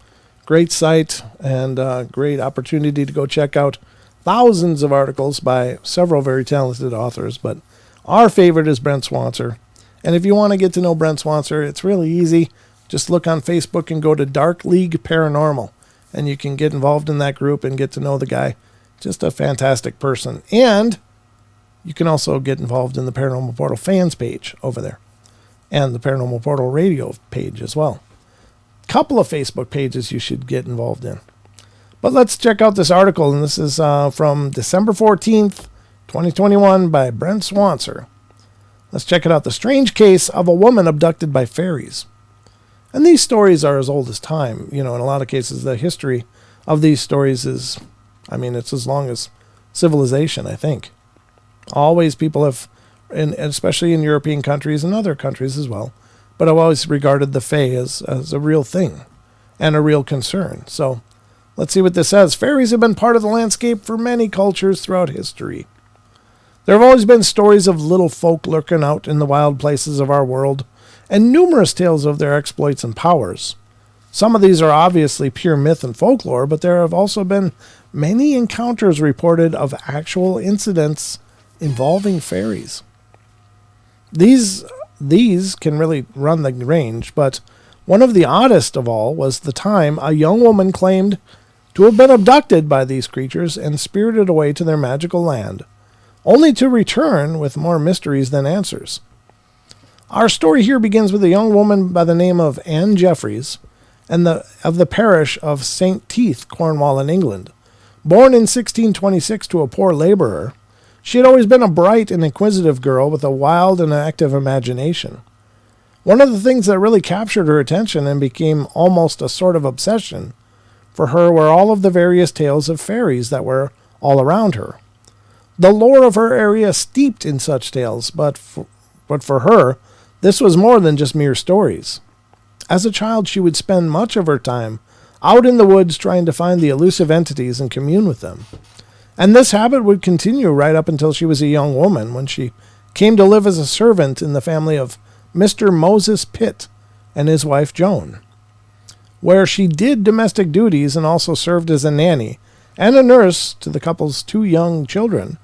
Great site and great opportunity to go check out thousands of articles by several very talented authors. But our favorite is Brent Swanser. And if you want to get to know Brent Swanser, it's really easy. Just look on Facebook and go to Dark League Paranormal. And you can get involved in that group and get to know the guy. Just a fantastic person. And you can also get involved in the Paranormal Portal fans page over there. And the Paranormal Portal radio page as well. Couple of Facebook pages you should get involved in. But let's check out this article. And this is from December 14th, 2021 by Brent Swanser. Let's check it out. The strange case of a woman abducted by fairies. And these stories are as old as time. In a lot of cases, the history of these stories is, it's as long as civilization, I think. Always people have, and especially in European countries and other countries as well, but I've always regarded the fae as a real thing and a real concern. So let's see what this says. Fairies have been part of the landscape for many cultures throughout history. There have always been stories of little folk lurking out in the wild places of our world, and numerous tales of their exploits and powers. Some of these are obviously pure myth and folklore, but there have also been many encounters reported of actual incidents involving fairies. These can really run the range, but one of the oddest of all was the time a young woman claimed to have been abducted by these creatures and spirited away to their magical land, only to return with more mysteries than answers. Our story here begins with a young woman by the name of Anne Jeffreys, and of the parish of St. Teith, Cornwall in England. Born in 1626 to a poor laborer, she had always been a bright and inquisitive girl with a wild and active imagination. One of the things that really captured her attention and became almost a sort of obsession for her were all of the various tales of fairies that were all around her. The lore of her area steeped in such tales, but for her, this was more than just mere stories. As a child, she would spend much of her time out in the woods trying to find the elusive entities and commune with them. And this habit would continue right up until she was a young woman, when she came to live as a servant in the family of Mr. Moses Pitt and his wife Joan, where she did domestic duties and also served as a nanny and a nurse to the couple's 2 young children.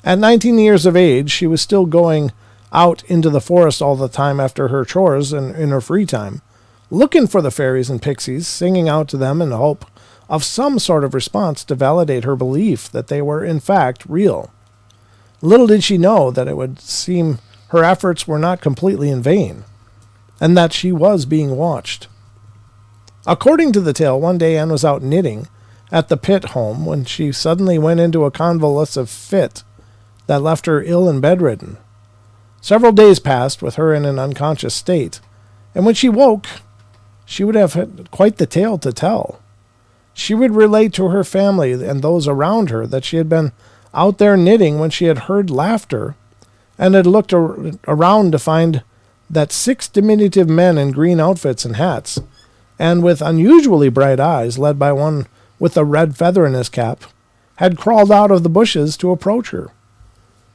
At 19 years of age, she was still going out into the forest all the time after her chores and in her free time, looking for the fairies and pixies, singing out to them in the hope of some sort of response to validate her belief that they were in fact real. Little did she know that it would seem her efforts were not completely in vain, and that she was being watched. According to the tale, one day Anne was out knitting at the Pitt home when she suddenly went into a convulsive fit that left her ill and bedridden. Several days passed with her in an unconscious state, and when she woke, she would have had quite the tale to tell. She would relate to her family and those around her that she had been out there knitting when she had heard laughter and had looked around to find that 6 diminutive men in green outfits and hats, and with unusually bright eyes, led by one with a red feather in his cap, had crawled out of the bushes to approach her.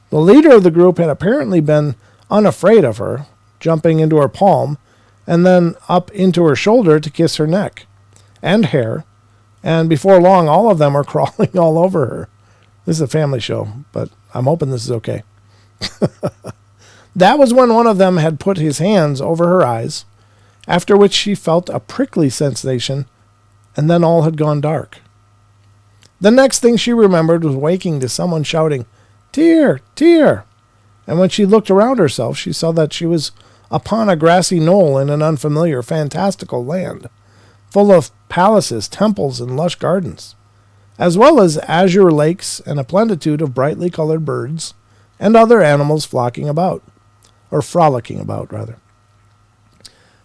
The leader of the group had apparently been unafraid of her, jumping into her palm and then up into her shoulder to kiss her neck and hair, and before long all of them are crawling all over her. This is a family show, but I'm hoping this is okay. That was when one of them had put his hands over her eyes, after which she felt a prickly sensation, and then all had gone dark. The next thing she remembered was waking to someone shouting, "Tear! Tear!" And when she looked around herself, she saw that she was upon a grassy knoll in an unfamiliar, fantastical land, full of palaces, temples, and lush gardens, as well as azure lakes and a plenitude of brightly colored birds and other animals frolicking about.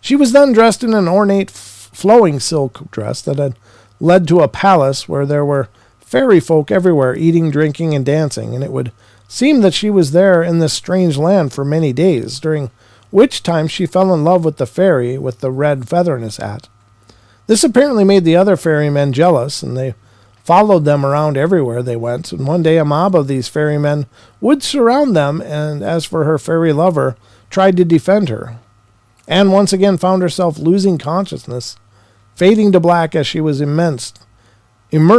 She was then dressed in an ornate, flowing silk dress that had led to a palace where there were fairy folk everywhere, eating, drinking, and dancing, and it would seem that she was there in this strange land for many days, during which time she fell in love with the fairy with the red feather in his hat. This apparently made the other ferrymen jealous, and they followed them around everywhere they went, and one day a mob of these ferrymen would surround them, and as for her fairy lover, tried to defend her. Anne once again found herself losing consciousness, fading to black as she was immersed in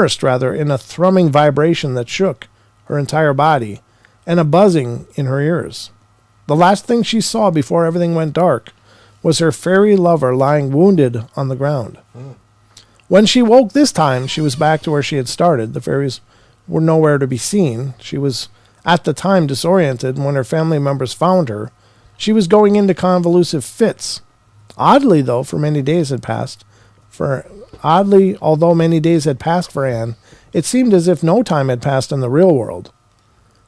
a thrumming vibration that shook her entire body, and a buzzing in her ears. The last thing she saw before everything went dark was her fairy lover lying wounded on the ground. When she woke this time, she was back to where she had started. The fairies were nowhere to be seen. She was at the time disoriented, and when her family members found her, she was going into convulsive fits. Oddly, although many days had passed for Anne, it seemed as if no time had passed in the real world.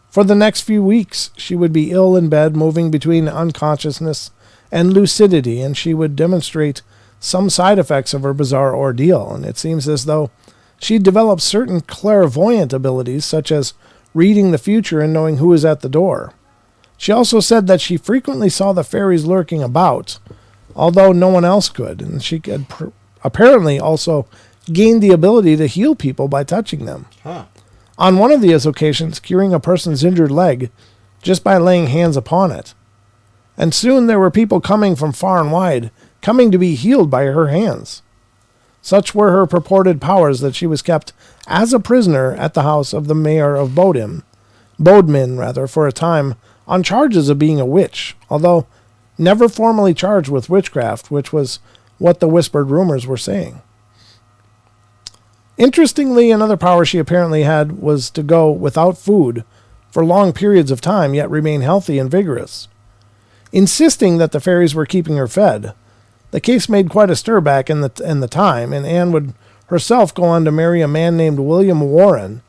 For the next few weeks, she would be ill in bed, moving between unconsciousness and lucidity, and she would demonstrate some side effects of her bizarre ordeal, and it seems as though she developed certain clairvoyant abilities, such as reading the future and knowing who is at the door. She also said that she frequently saw the fairies lurking about, although no one else could, and she could apparently also gain the ability to heal people by touching them. On one of these occasions, curing a person's injured leg just by laying hands upon it. And soon there were people coming from far and wide, coming to be healed by her hands. Such were her purported powers that she was kept as a prisoner at the house of the mayor of Bodmin, for a time, on charges of being a witch, although never formally charged with witchcraft, which was what the whispered rumors were saying. Interestingly, another power she apparently had was to go without food for long periods of time, yet remain healthy and vigorous. Insisting that the fairies were keeping her fed, the case made quite a stir back in the time, and Anne would herself go on to marry a man named William Warren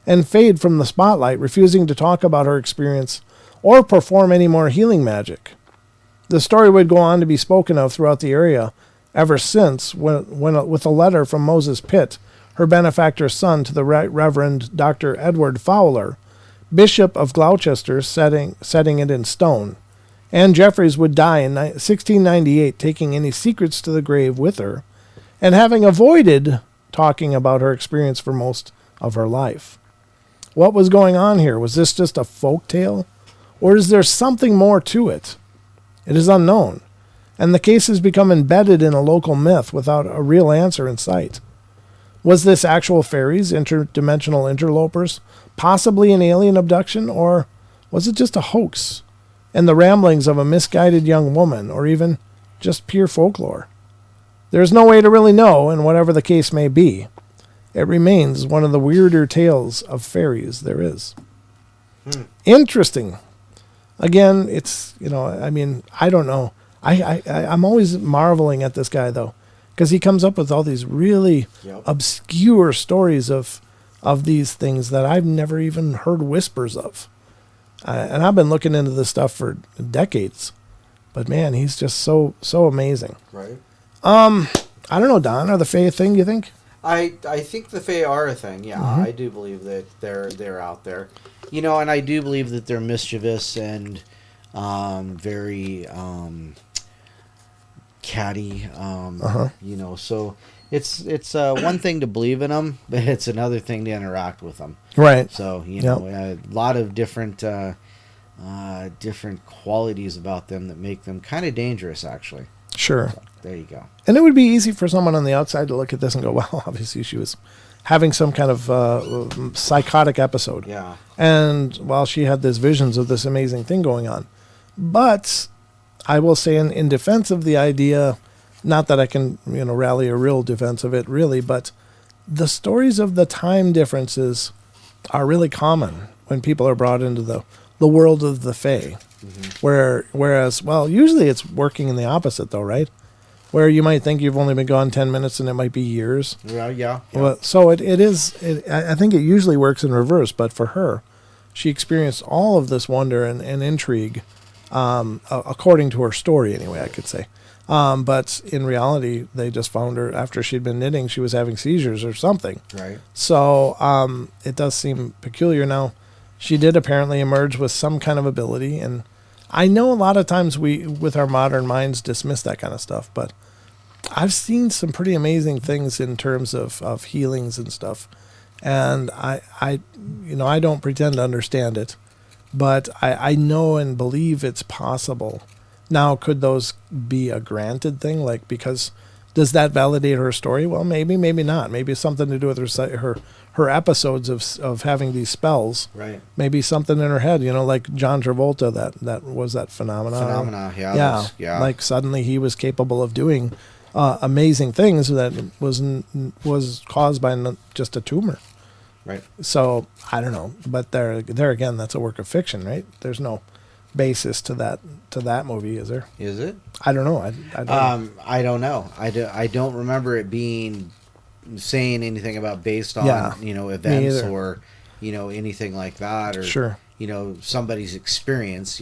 and fade from the spotlight, refusing to talk about her experience or perform any more healing magic. The story would go on to be spoken of throughout the area ever since, with a letter from Moses Pitt, her benefactor's son, to the Reverend Dr. Edward Fowler, Bishop of Gloucester, setting it in stone. Anne Jeffreys would die in 1698, taking any secrets to the grave with her, and having avoided talking about her experience for most of her life. What was going on here? Was this just a folk tale? Or is there something more to it? It is unknown, and the case has become embedded in a local myth without a real answer in sight. Was this actual fairies, interdimensional interlopers, possibly an alien abduction, or was it just a hoax and the ramblings of a misguided young woman, or even just pure folklore? There is no way to really know, and whatever the case may be, it remains one of the weirder tales of fairies there is. Interesting. Again, it's, I don't know. I'm always marveling at this guy, though, because he comes up with all these really obscure stories of these things that I've never even heard whispers of. And I've been looking into this stuff for decades. But, man, he's just so amazing. Right. I don't know, Don. Are the Fae a thing, you think? I think the Fae are a thing, yeah. Mm-hmm. I do believe that they're out there. And I do believe that they're mischievous and very catty. So it's one thing to believe in them, but it's another thing to interact with them. Right. So, a lot of different qualities about them that make them kind of dangerous, actually. Sure. So, there you go. And it would be easy for someone on the outside to look at this and go, well, obviously she was having some kind of psychotic episode. Yeah. And while she had these visions of this amazing thing going on. But I will say in defense of the idea, not that I can, rally a real defense of it really, but the stories of the time differences are really common when people are brought into the the world of the Fae. Whereas, well, usually it's working in the opposite, though, right? Where you might think you've only been gone 10 minutes and it might be years. Yeah. Well, so it is. I think it usually works in reverse, but for her, she experienced all of this wonder and intrigue, according to her story, anyway, I could say. But in reality, they just found her after she'd been knitting. She was having seizures or something. Right. So it does seem peculiar. Now, she did apparently emerge with some kind of ability, and I know a lot of times we, with our modern minds, dismiss that kind of stuff, but I've seen some pretty amazing things in terms of healings and stuff. And I don't pretend to understand it, but I know and believe it's possible. Now, could those be a granted thing? Like, because does that validate her story? Well, maybe not. Maybe it's something to do with her episodes of having these spells. Right. Maybe something in her head, like John Travolta, that was that phenomena. Yeah. Like suddenly he was capable of doing amazing things that was caused by just a tumor. Right. So I don't know, but there again, that's a work of fiction, right? There's no basis to that movie, is there? Is it? I don't know. I don't know. I don't know. I don't remember it being saying anything about based on events or anything like that, or sure. Somebody's experience.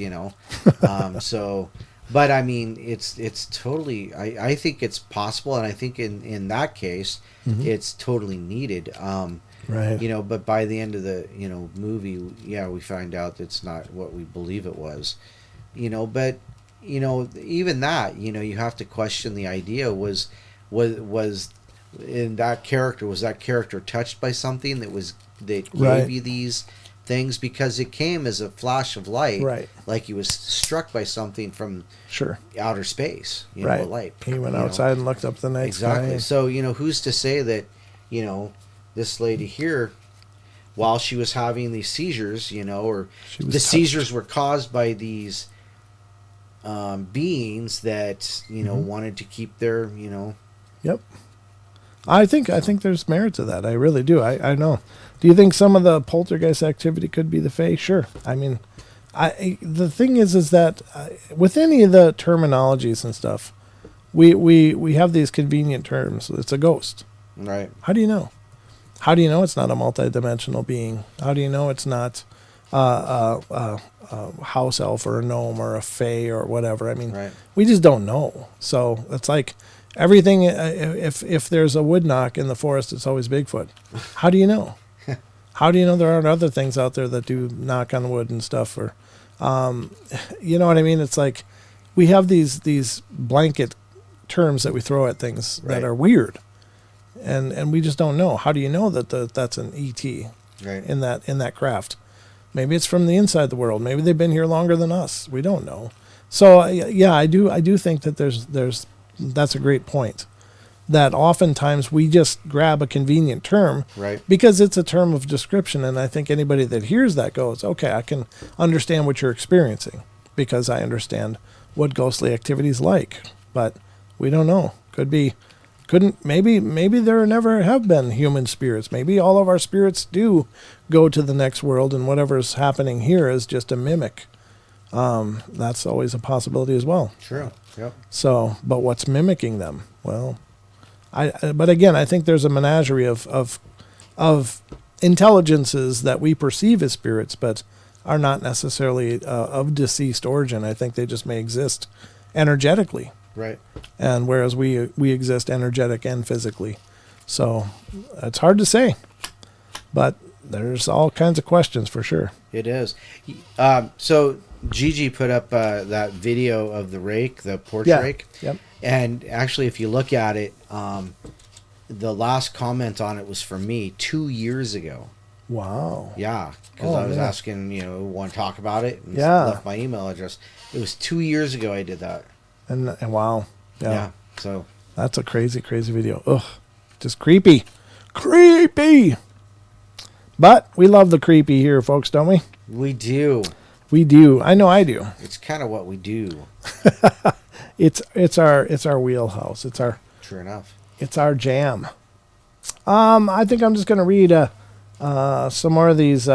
So. But I mean, it's totally. I think it's possible, and I think in that case, it's totally needed. Right. But by the end of the movie, we find out it's not what we believe it was. But even that, you have to question the idea. Was in that character? Was that character touched by something that gave you these things, because it came as a flash of light, right? Like he was struck by something from outer space, right? Light. He went outside and looked up the night exactly. sky. So who's to say that this lady here, while she was having these seizures, or the seizures were caused by these beings that wanted to keep their Yep. I think there's merit to that. I really do. I know. Do you think some of the poltergeist activity could be the Fae? Sure. I mean, the thing is that with any of the terminologies and stuff, we have these convenient terms. It's a ghost. Right. How do you know? How do you know it's not a multidimensional being? How do you know it's not a house elf or a gnome or a Fae or whatever? I mean, we just don't know. So it's like everything. If there's a wood knock in the forest, it's always Bigfoot. How do you know? How do you know there aren't other things out there that do knock on wood and stuff? Or, you know what I mean? It's like we have these blanket terms that we throw at things that are weird, and we just don't know. How do you know that that's an ET in that craft? Maybe it's from the inside the world. Maybe they've been here longer than us. We don't know. So I do think that that's a great point. That oftentimes we just grab a convenient term because it's a term of description, and I think anybody that hears that goes, okay, I can understand what you're experiencing because I understand what ghostly activity is like. But we don't know. Maybe there never have been human spirits. Maybe all of our spirits do go to the next world, and whatever's happening here is just a mimic. That's always a possibility as well. True. Yep. So, but what's mimicking them? Well, but again, I think there's a menagerie of intelligences that we perceive as spirits, but are not necessarily of deceased origin. I think they just may exist energetically. Right. And whereas we exist energetic and physically. So it's hard to say, but there's all kinds of questions for sure. It is. So Gigi put up that video of the rake, the porch rake. Yep. And actually, if you look at it, the last comment on it was from me 2 years ago. Wow. Yeah, because I was asking, want to talk about it? And left my email address. It was 2 years ago I did that. And wow. Yeah. So that's a crazy, crazy video. Ugh. Just creepy. Creepy. But we love the creepy here, folks, don't we? We do. We do. I know I do. It's kind of what we do. It's our wheelhouse. True enough. It's our jam. I think I'm just going to read some more of these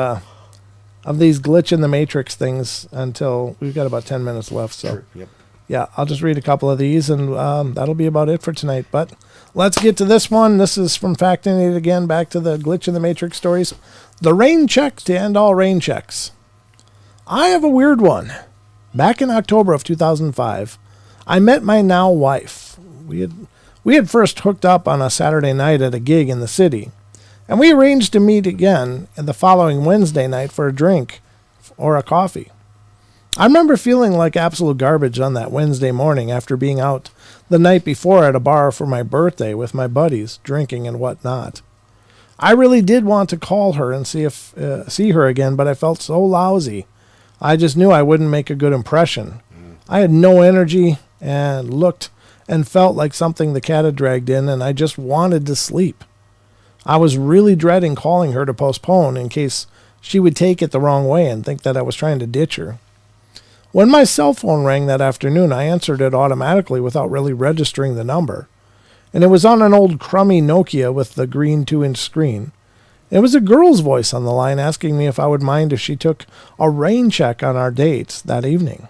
of these glitch in the matrix things until we've got about 10 minutes left. So, Sure. Yep. Yeah, I'll just read a couple of these, and that'll be about it for tonight. But let's get to this one. This is from Facting It again, back to the glitch in the matrix stories. The rain check to end all rain checks. I have a weird one. Back in October of 2005, I met my now wife. We had first hooked up on a Saturday night at a gig in the city, and we arranged to meet again the following Wednesday night for a drink or a coffee. I remember feeling like absolute garbage on that Wednesday morning after being out the night before at a bar for my birthday with my buddies, drinking and whatnot. I really did want to call her and see her again, but I felt so lousy. I just knew I wouldn't make a good impression. I had no energy and looked and felt like something the cat had dragged in, and I just wanted to sleep. I was really dreading calling her to postpone in case she would take it the wrong way and think that I was trying to ditch her. When my cell phone rang that afternoon, I answered it automatically without really registering the number. And it was on an old crummy Nokia with the green 2-inch screen. It was a girl's voice on the line asking me if I would mind if she took a rain check on our date that evening.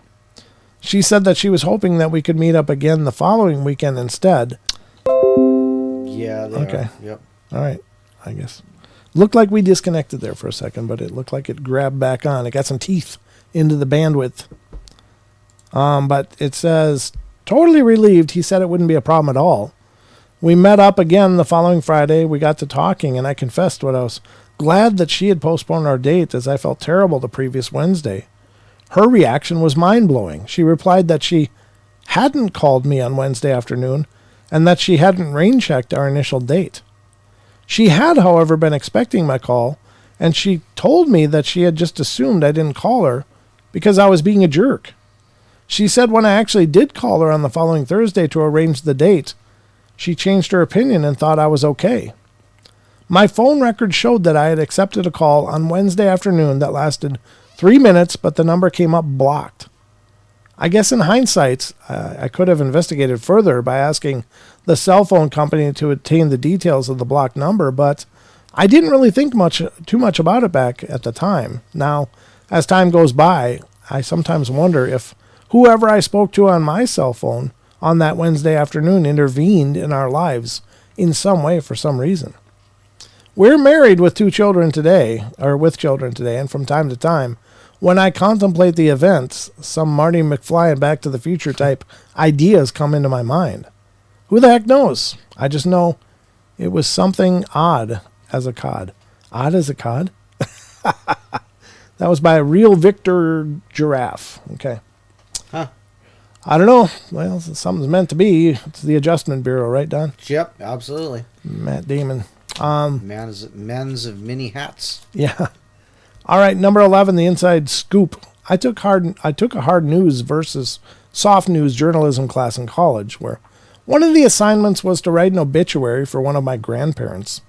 She said that she was hoping that we could meet up again the following weekend instead. Yeah, okay. Yep. All right, I guess. Looked like we disconnected there for a second, but it looked like it grabbed back on. It got some teeth into the bandwidth. But it says, totally relieved. He said it wouldn't be a problem at all. We met up again the following Friday. We got to talking, and I confessed what I was glad that she had postponed our date, as I felt terrible the previous Wednesday. Her reaction was mind-blowing. She replied that she hadn't called me on Wednesday afternoon and that she hadn't rain-checked our initial date. She had, however, been expecting my call, and she told me that she had just assumed I didn't call her because I was being a jerk. She said when I actually did call her on the following Thursday to arrange the date, she changed her opinion and thought I was okay. My phone record showed that I had accepted a call on Wednesday afternoon that lasted 3 minutes, but the number came up blocked. I guess in hindsight, I could have investigated further by asking the cell phone company to obtain the details of the blocked number, but I didn't really think too much about it back at the time. Now, as time goes by, I sometimes wonder if whoever I spoke to on my cell phone on that Wednesday afternoon intervened in our lives in some way for some reason. We're married with children today, and from time to time, when I contemplate the events, some Marty McFly and Back to the Future type ideas come into my mind. Who the heck knows? I just know it was something odd as a cod. Odd as a cod? That was by a real Victor Giraffe. Okay. Huh. I don't know. Well, something's meant to be. It's the Adjustment Bureau, right, Don? Yep, absolutely. Matt Damon. Men's of many hats. Yeah. All right, number 11, the inside scoop. I took a hard news versus soft news journalism class in college, where one of the assignments was to write an obituary for one of my grandparents.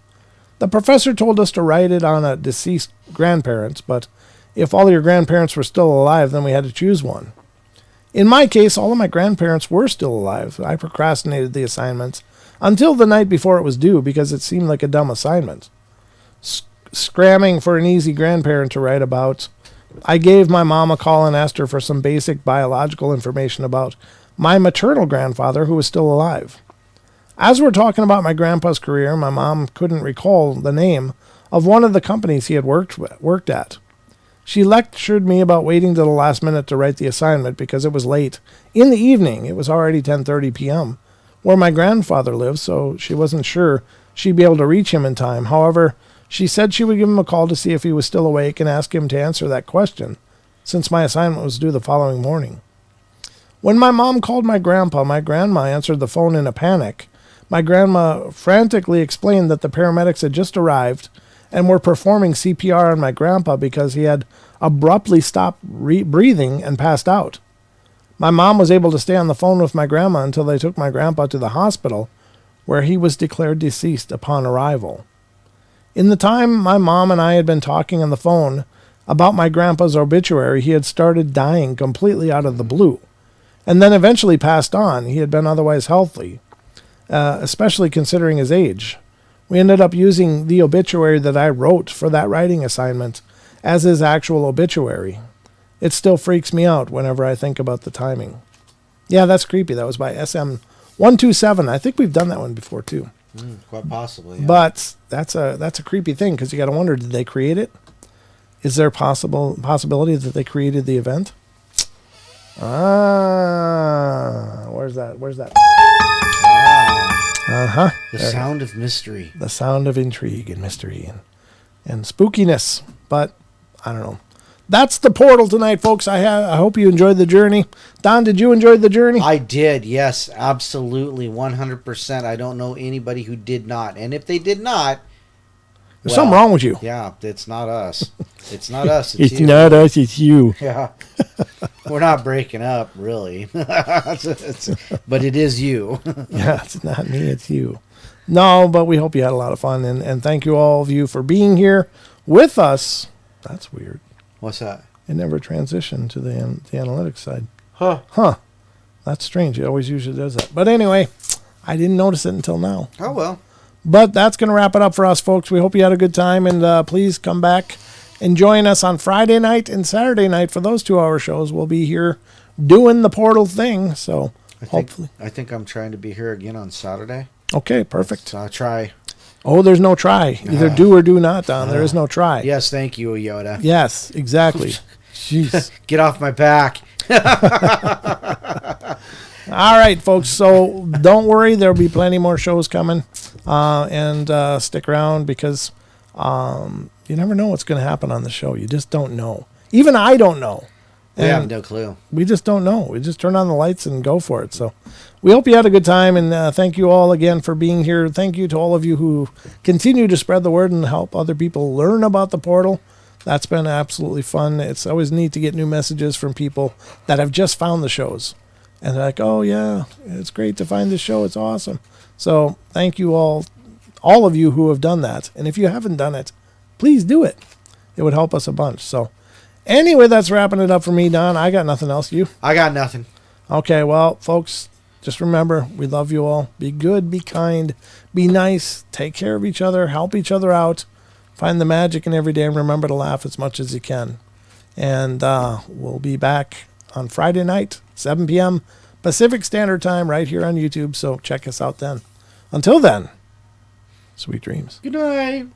The professor told us to write it on a deceased grandparents, but if all your grandparents were still alive, then we had to choose one. In my case, all of my grandparents were still alive. I procrastinated the assignments until the night before it was due because it seemed like a dumb assignment. Scramming for an easy grandparent to write about, I gave my mom a call and asked her for some basic biological information about my maternal grandfather who was still alive. As we're talking about my grandpa's career, my mom couldn't recall the name of one of the companies he had worked at. She lectured me about waiting to the last minute to write the assignment because it was late in the evening. It was already 10:30 p.m. where my grandfather lived, so she wasn't sure she'd be able to reach him in time. However, she said she would give him a call to see if he was still awake and ask him to answer that question, since my assignment was due the following morning. When my mom called my grandpa, my grandma answered the phone in a panic. My grandma frantically explained that the paramedics had just arrived and were performing CPR on my grandpa because he had abruptly stopped breathing and passed out. My mom was able to stay on the phone with my grandma until they took my grandpa to the hospital, where he was declared deceased upon arrival. In the time my mom and I had been talking on the phone about my grandpa's obituary, he had started dying completely out of the blue, and then eventually passed on. He had been otherwise healthy, especially considering his age. We ended up using the obituary that I wrote for that writing assignment as his actual obituary. It still freaks me out whenever I think about the timing. Yeah, that's creepy. That was by SM127. I think we've done that one before too. Quite possibly. Yeah. But that's a creepy thing because you got to wonder, did they create it? Is there a possibility that they created the event? Where's that? The sound of mystery. The sound of intrigue and mystery and spookiness. But I don't know. That's the portal tonight, folks. I hope you enjoyed the journey. Don, did you enjoy the journey? I did, yes, absolutely, 100%. I don't know anybody who did not. And if they did not... There's something wrong with you. Yeah, it's not us. It's not us. It's not us, it's you. Yeah. We're not breaking up, really. But it is you. Yeah, it's not me, it's you. No, but we hope you had a lot of fun. And thank you all of you for being here with us. That's weird. What's that? It never transitioned to the analytics side. Huh. That's strange. It always usually does that. But anyway, I didn't notice it until now. Oh, well. But that's going to wrap it up for us, folks. We hope you had a good time. And please come back and join us on Friday night and Saturday night for those 2-hour shows. We'll be here doing the portal thing. So hopefully. I think I'm trying to be here again on Saturday. Okay, perfect. So I'll try. Oh, there's no try. Either do or do not, Don. There is no try. Yes, thank you, Yoda. Yes, exactly. Jeez. Get off my back. All right, folks. So don't worry. There'll be plenty more shows coming. And stick around because you never know what's going to happen on the show. You just don't know. Even I don't know. We have no clue. We just don't know. We just turn on the lights and go for it. So we hope you had a good time, and thank you all again for being here. Thank you to all of you who continue to spread the word and help other people learn about the portal. That's been absolutely fun. It's always neat to get new messages from people that have just found the shows. And they're like, oh, yeah, it's great to find this show. It's awesome. So thank you all of you who have done that. And if you haven't done it, please do it. It would help us a bunch. So anyway, that's wrapping it up for me, Don. I got nothing else. You? I got nothing. Okay, well, folks, just remember, we love you all. Be good, be kind, be nice, take care of each other, help each other out, find the magic in every day, and remember to laugh as much as you can. And we'll be back on Friday night, 7 p.m. Pacific Standard Time, right here on YouTube, so check us out then. Until then, sweet dreams. Good night.